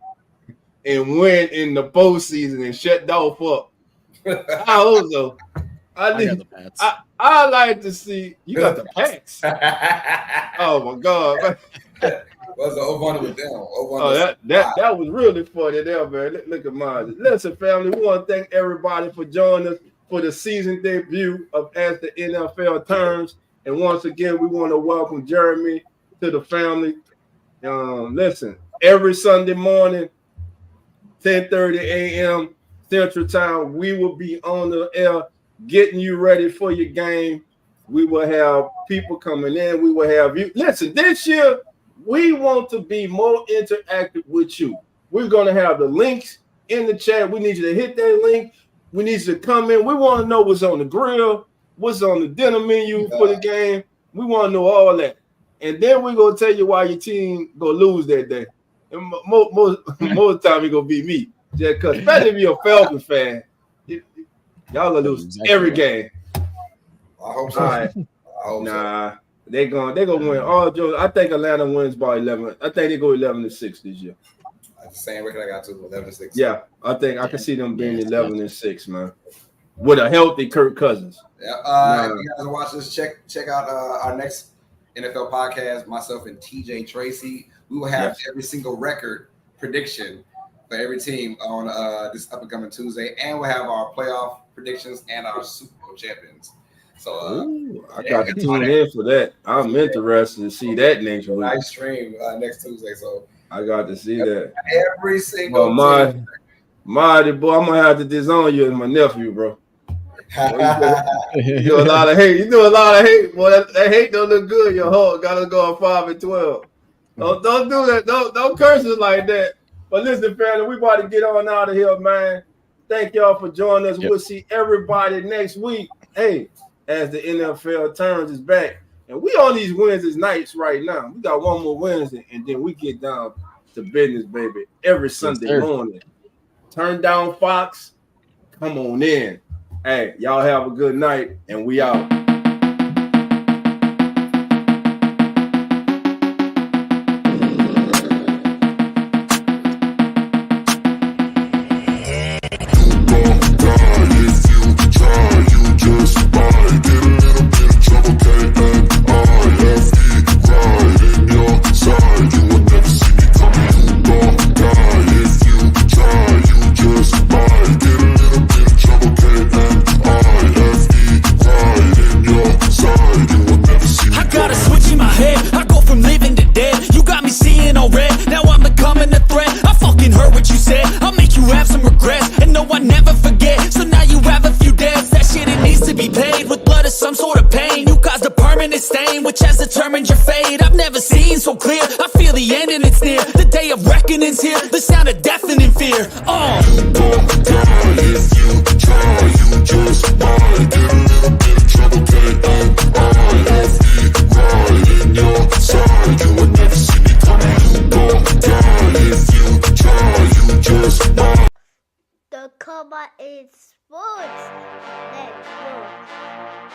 and win in the postseason and shut Dolph up? I hope so. I like to see you got the Pats. Oh my God! What's the over with them? Oh, that was really funny there, man. Look at mine. Listen, family, we want to thank everybody for joining us for the season debut of As the NFL Turns. And once again, we want to welcome Jeremy to the family. Listen, every Sunday morning, 10:30 a.m. Central Time, we will be on the air getting you ready for your game. We will have people coming in. We will have you. Listen, this year, we want to be more interactive with you. We're going to have the links in the chat. We need you to hit that link. We need you to come in. We want to know what's on the grill, what's on the dinner menu for the game. We want to know all that. And then we're going to tell you why your team going to lose that day. And most of the time, it's going to be me. Just because, especially if you're a Falcons fan, y'all going to lose every game. I hope so. All right. Nah, they're gonna win all. I think Atlanta wins by 11. I think they go 11-6 this year. That's the same record I got too, 11-6. Yeah, I think I can see them being 11-6, man, with a healthy Kirk Cousins. Yeah. If you guys are watching this, check out our next NFL podcast. Myself and TJ Tracy. We will have every single record prediction for every team on this up and coming Tuesday, and we'll have our playoff predictions and our Super Bowl champions. So I got to tune in for that. I'm interested to see that next week. Nice stream next Tuesday. So I got to see that. Every single team. Marty, boy, I'm gonna have to disown you as my nephew, bro. You do a lot of hate. Boy, that hate don't look good. Your heart gotta go 5-12. Don't do that. Don't curse us like that. But listen, family, we about to get on out of here, man. Thank y'all for joining us. We'll see everybody next week. Hey, as the NFL Turns is back. And we on these Wednesday nights right now. We got one more Wednesday, and then we get down to business, baby, every Sunday morning. Turn down Fox. Come on in. Hey, y'all have a good night, and we out. So clear, I feel the end and it's near. The day of reckoning's here, the sound of deafening fear. You won't die if you try. You just might get a little bit of trouble. K-N-I-F-E, right in your side. You would never see me coming. You won't die if you try. You just might. The Come On In Sports Network.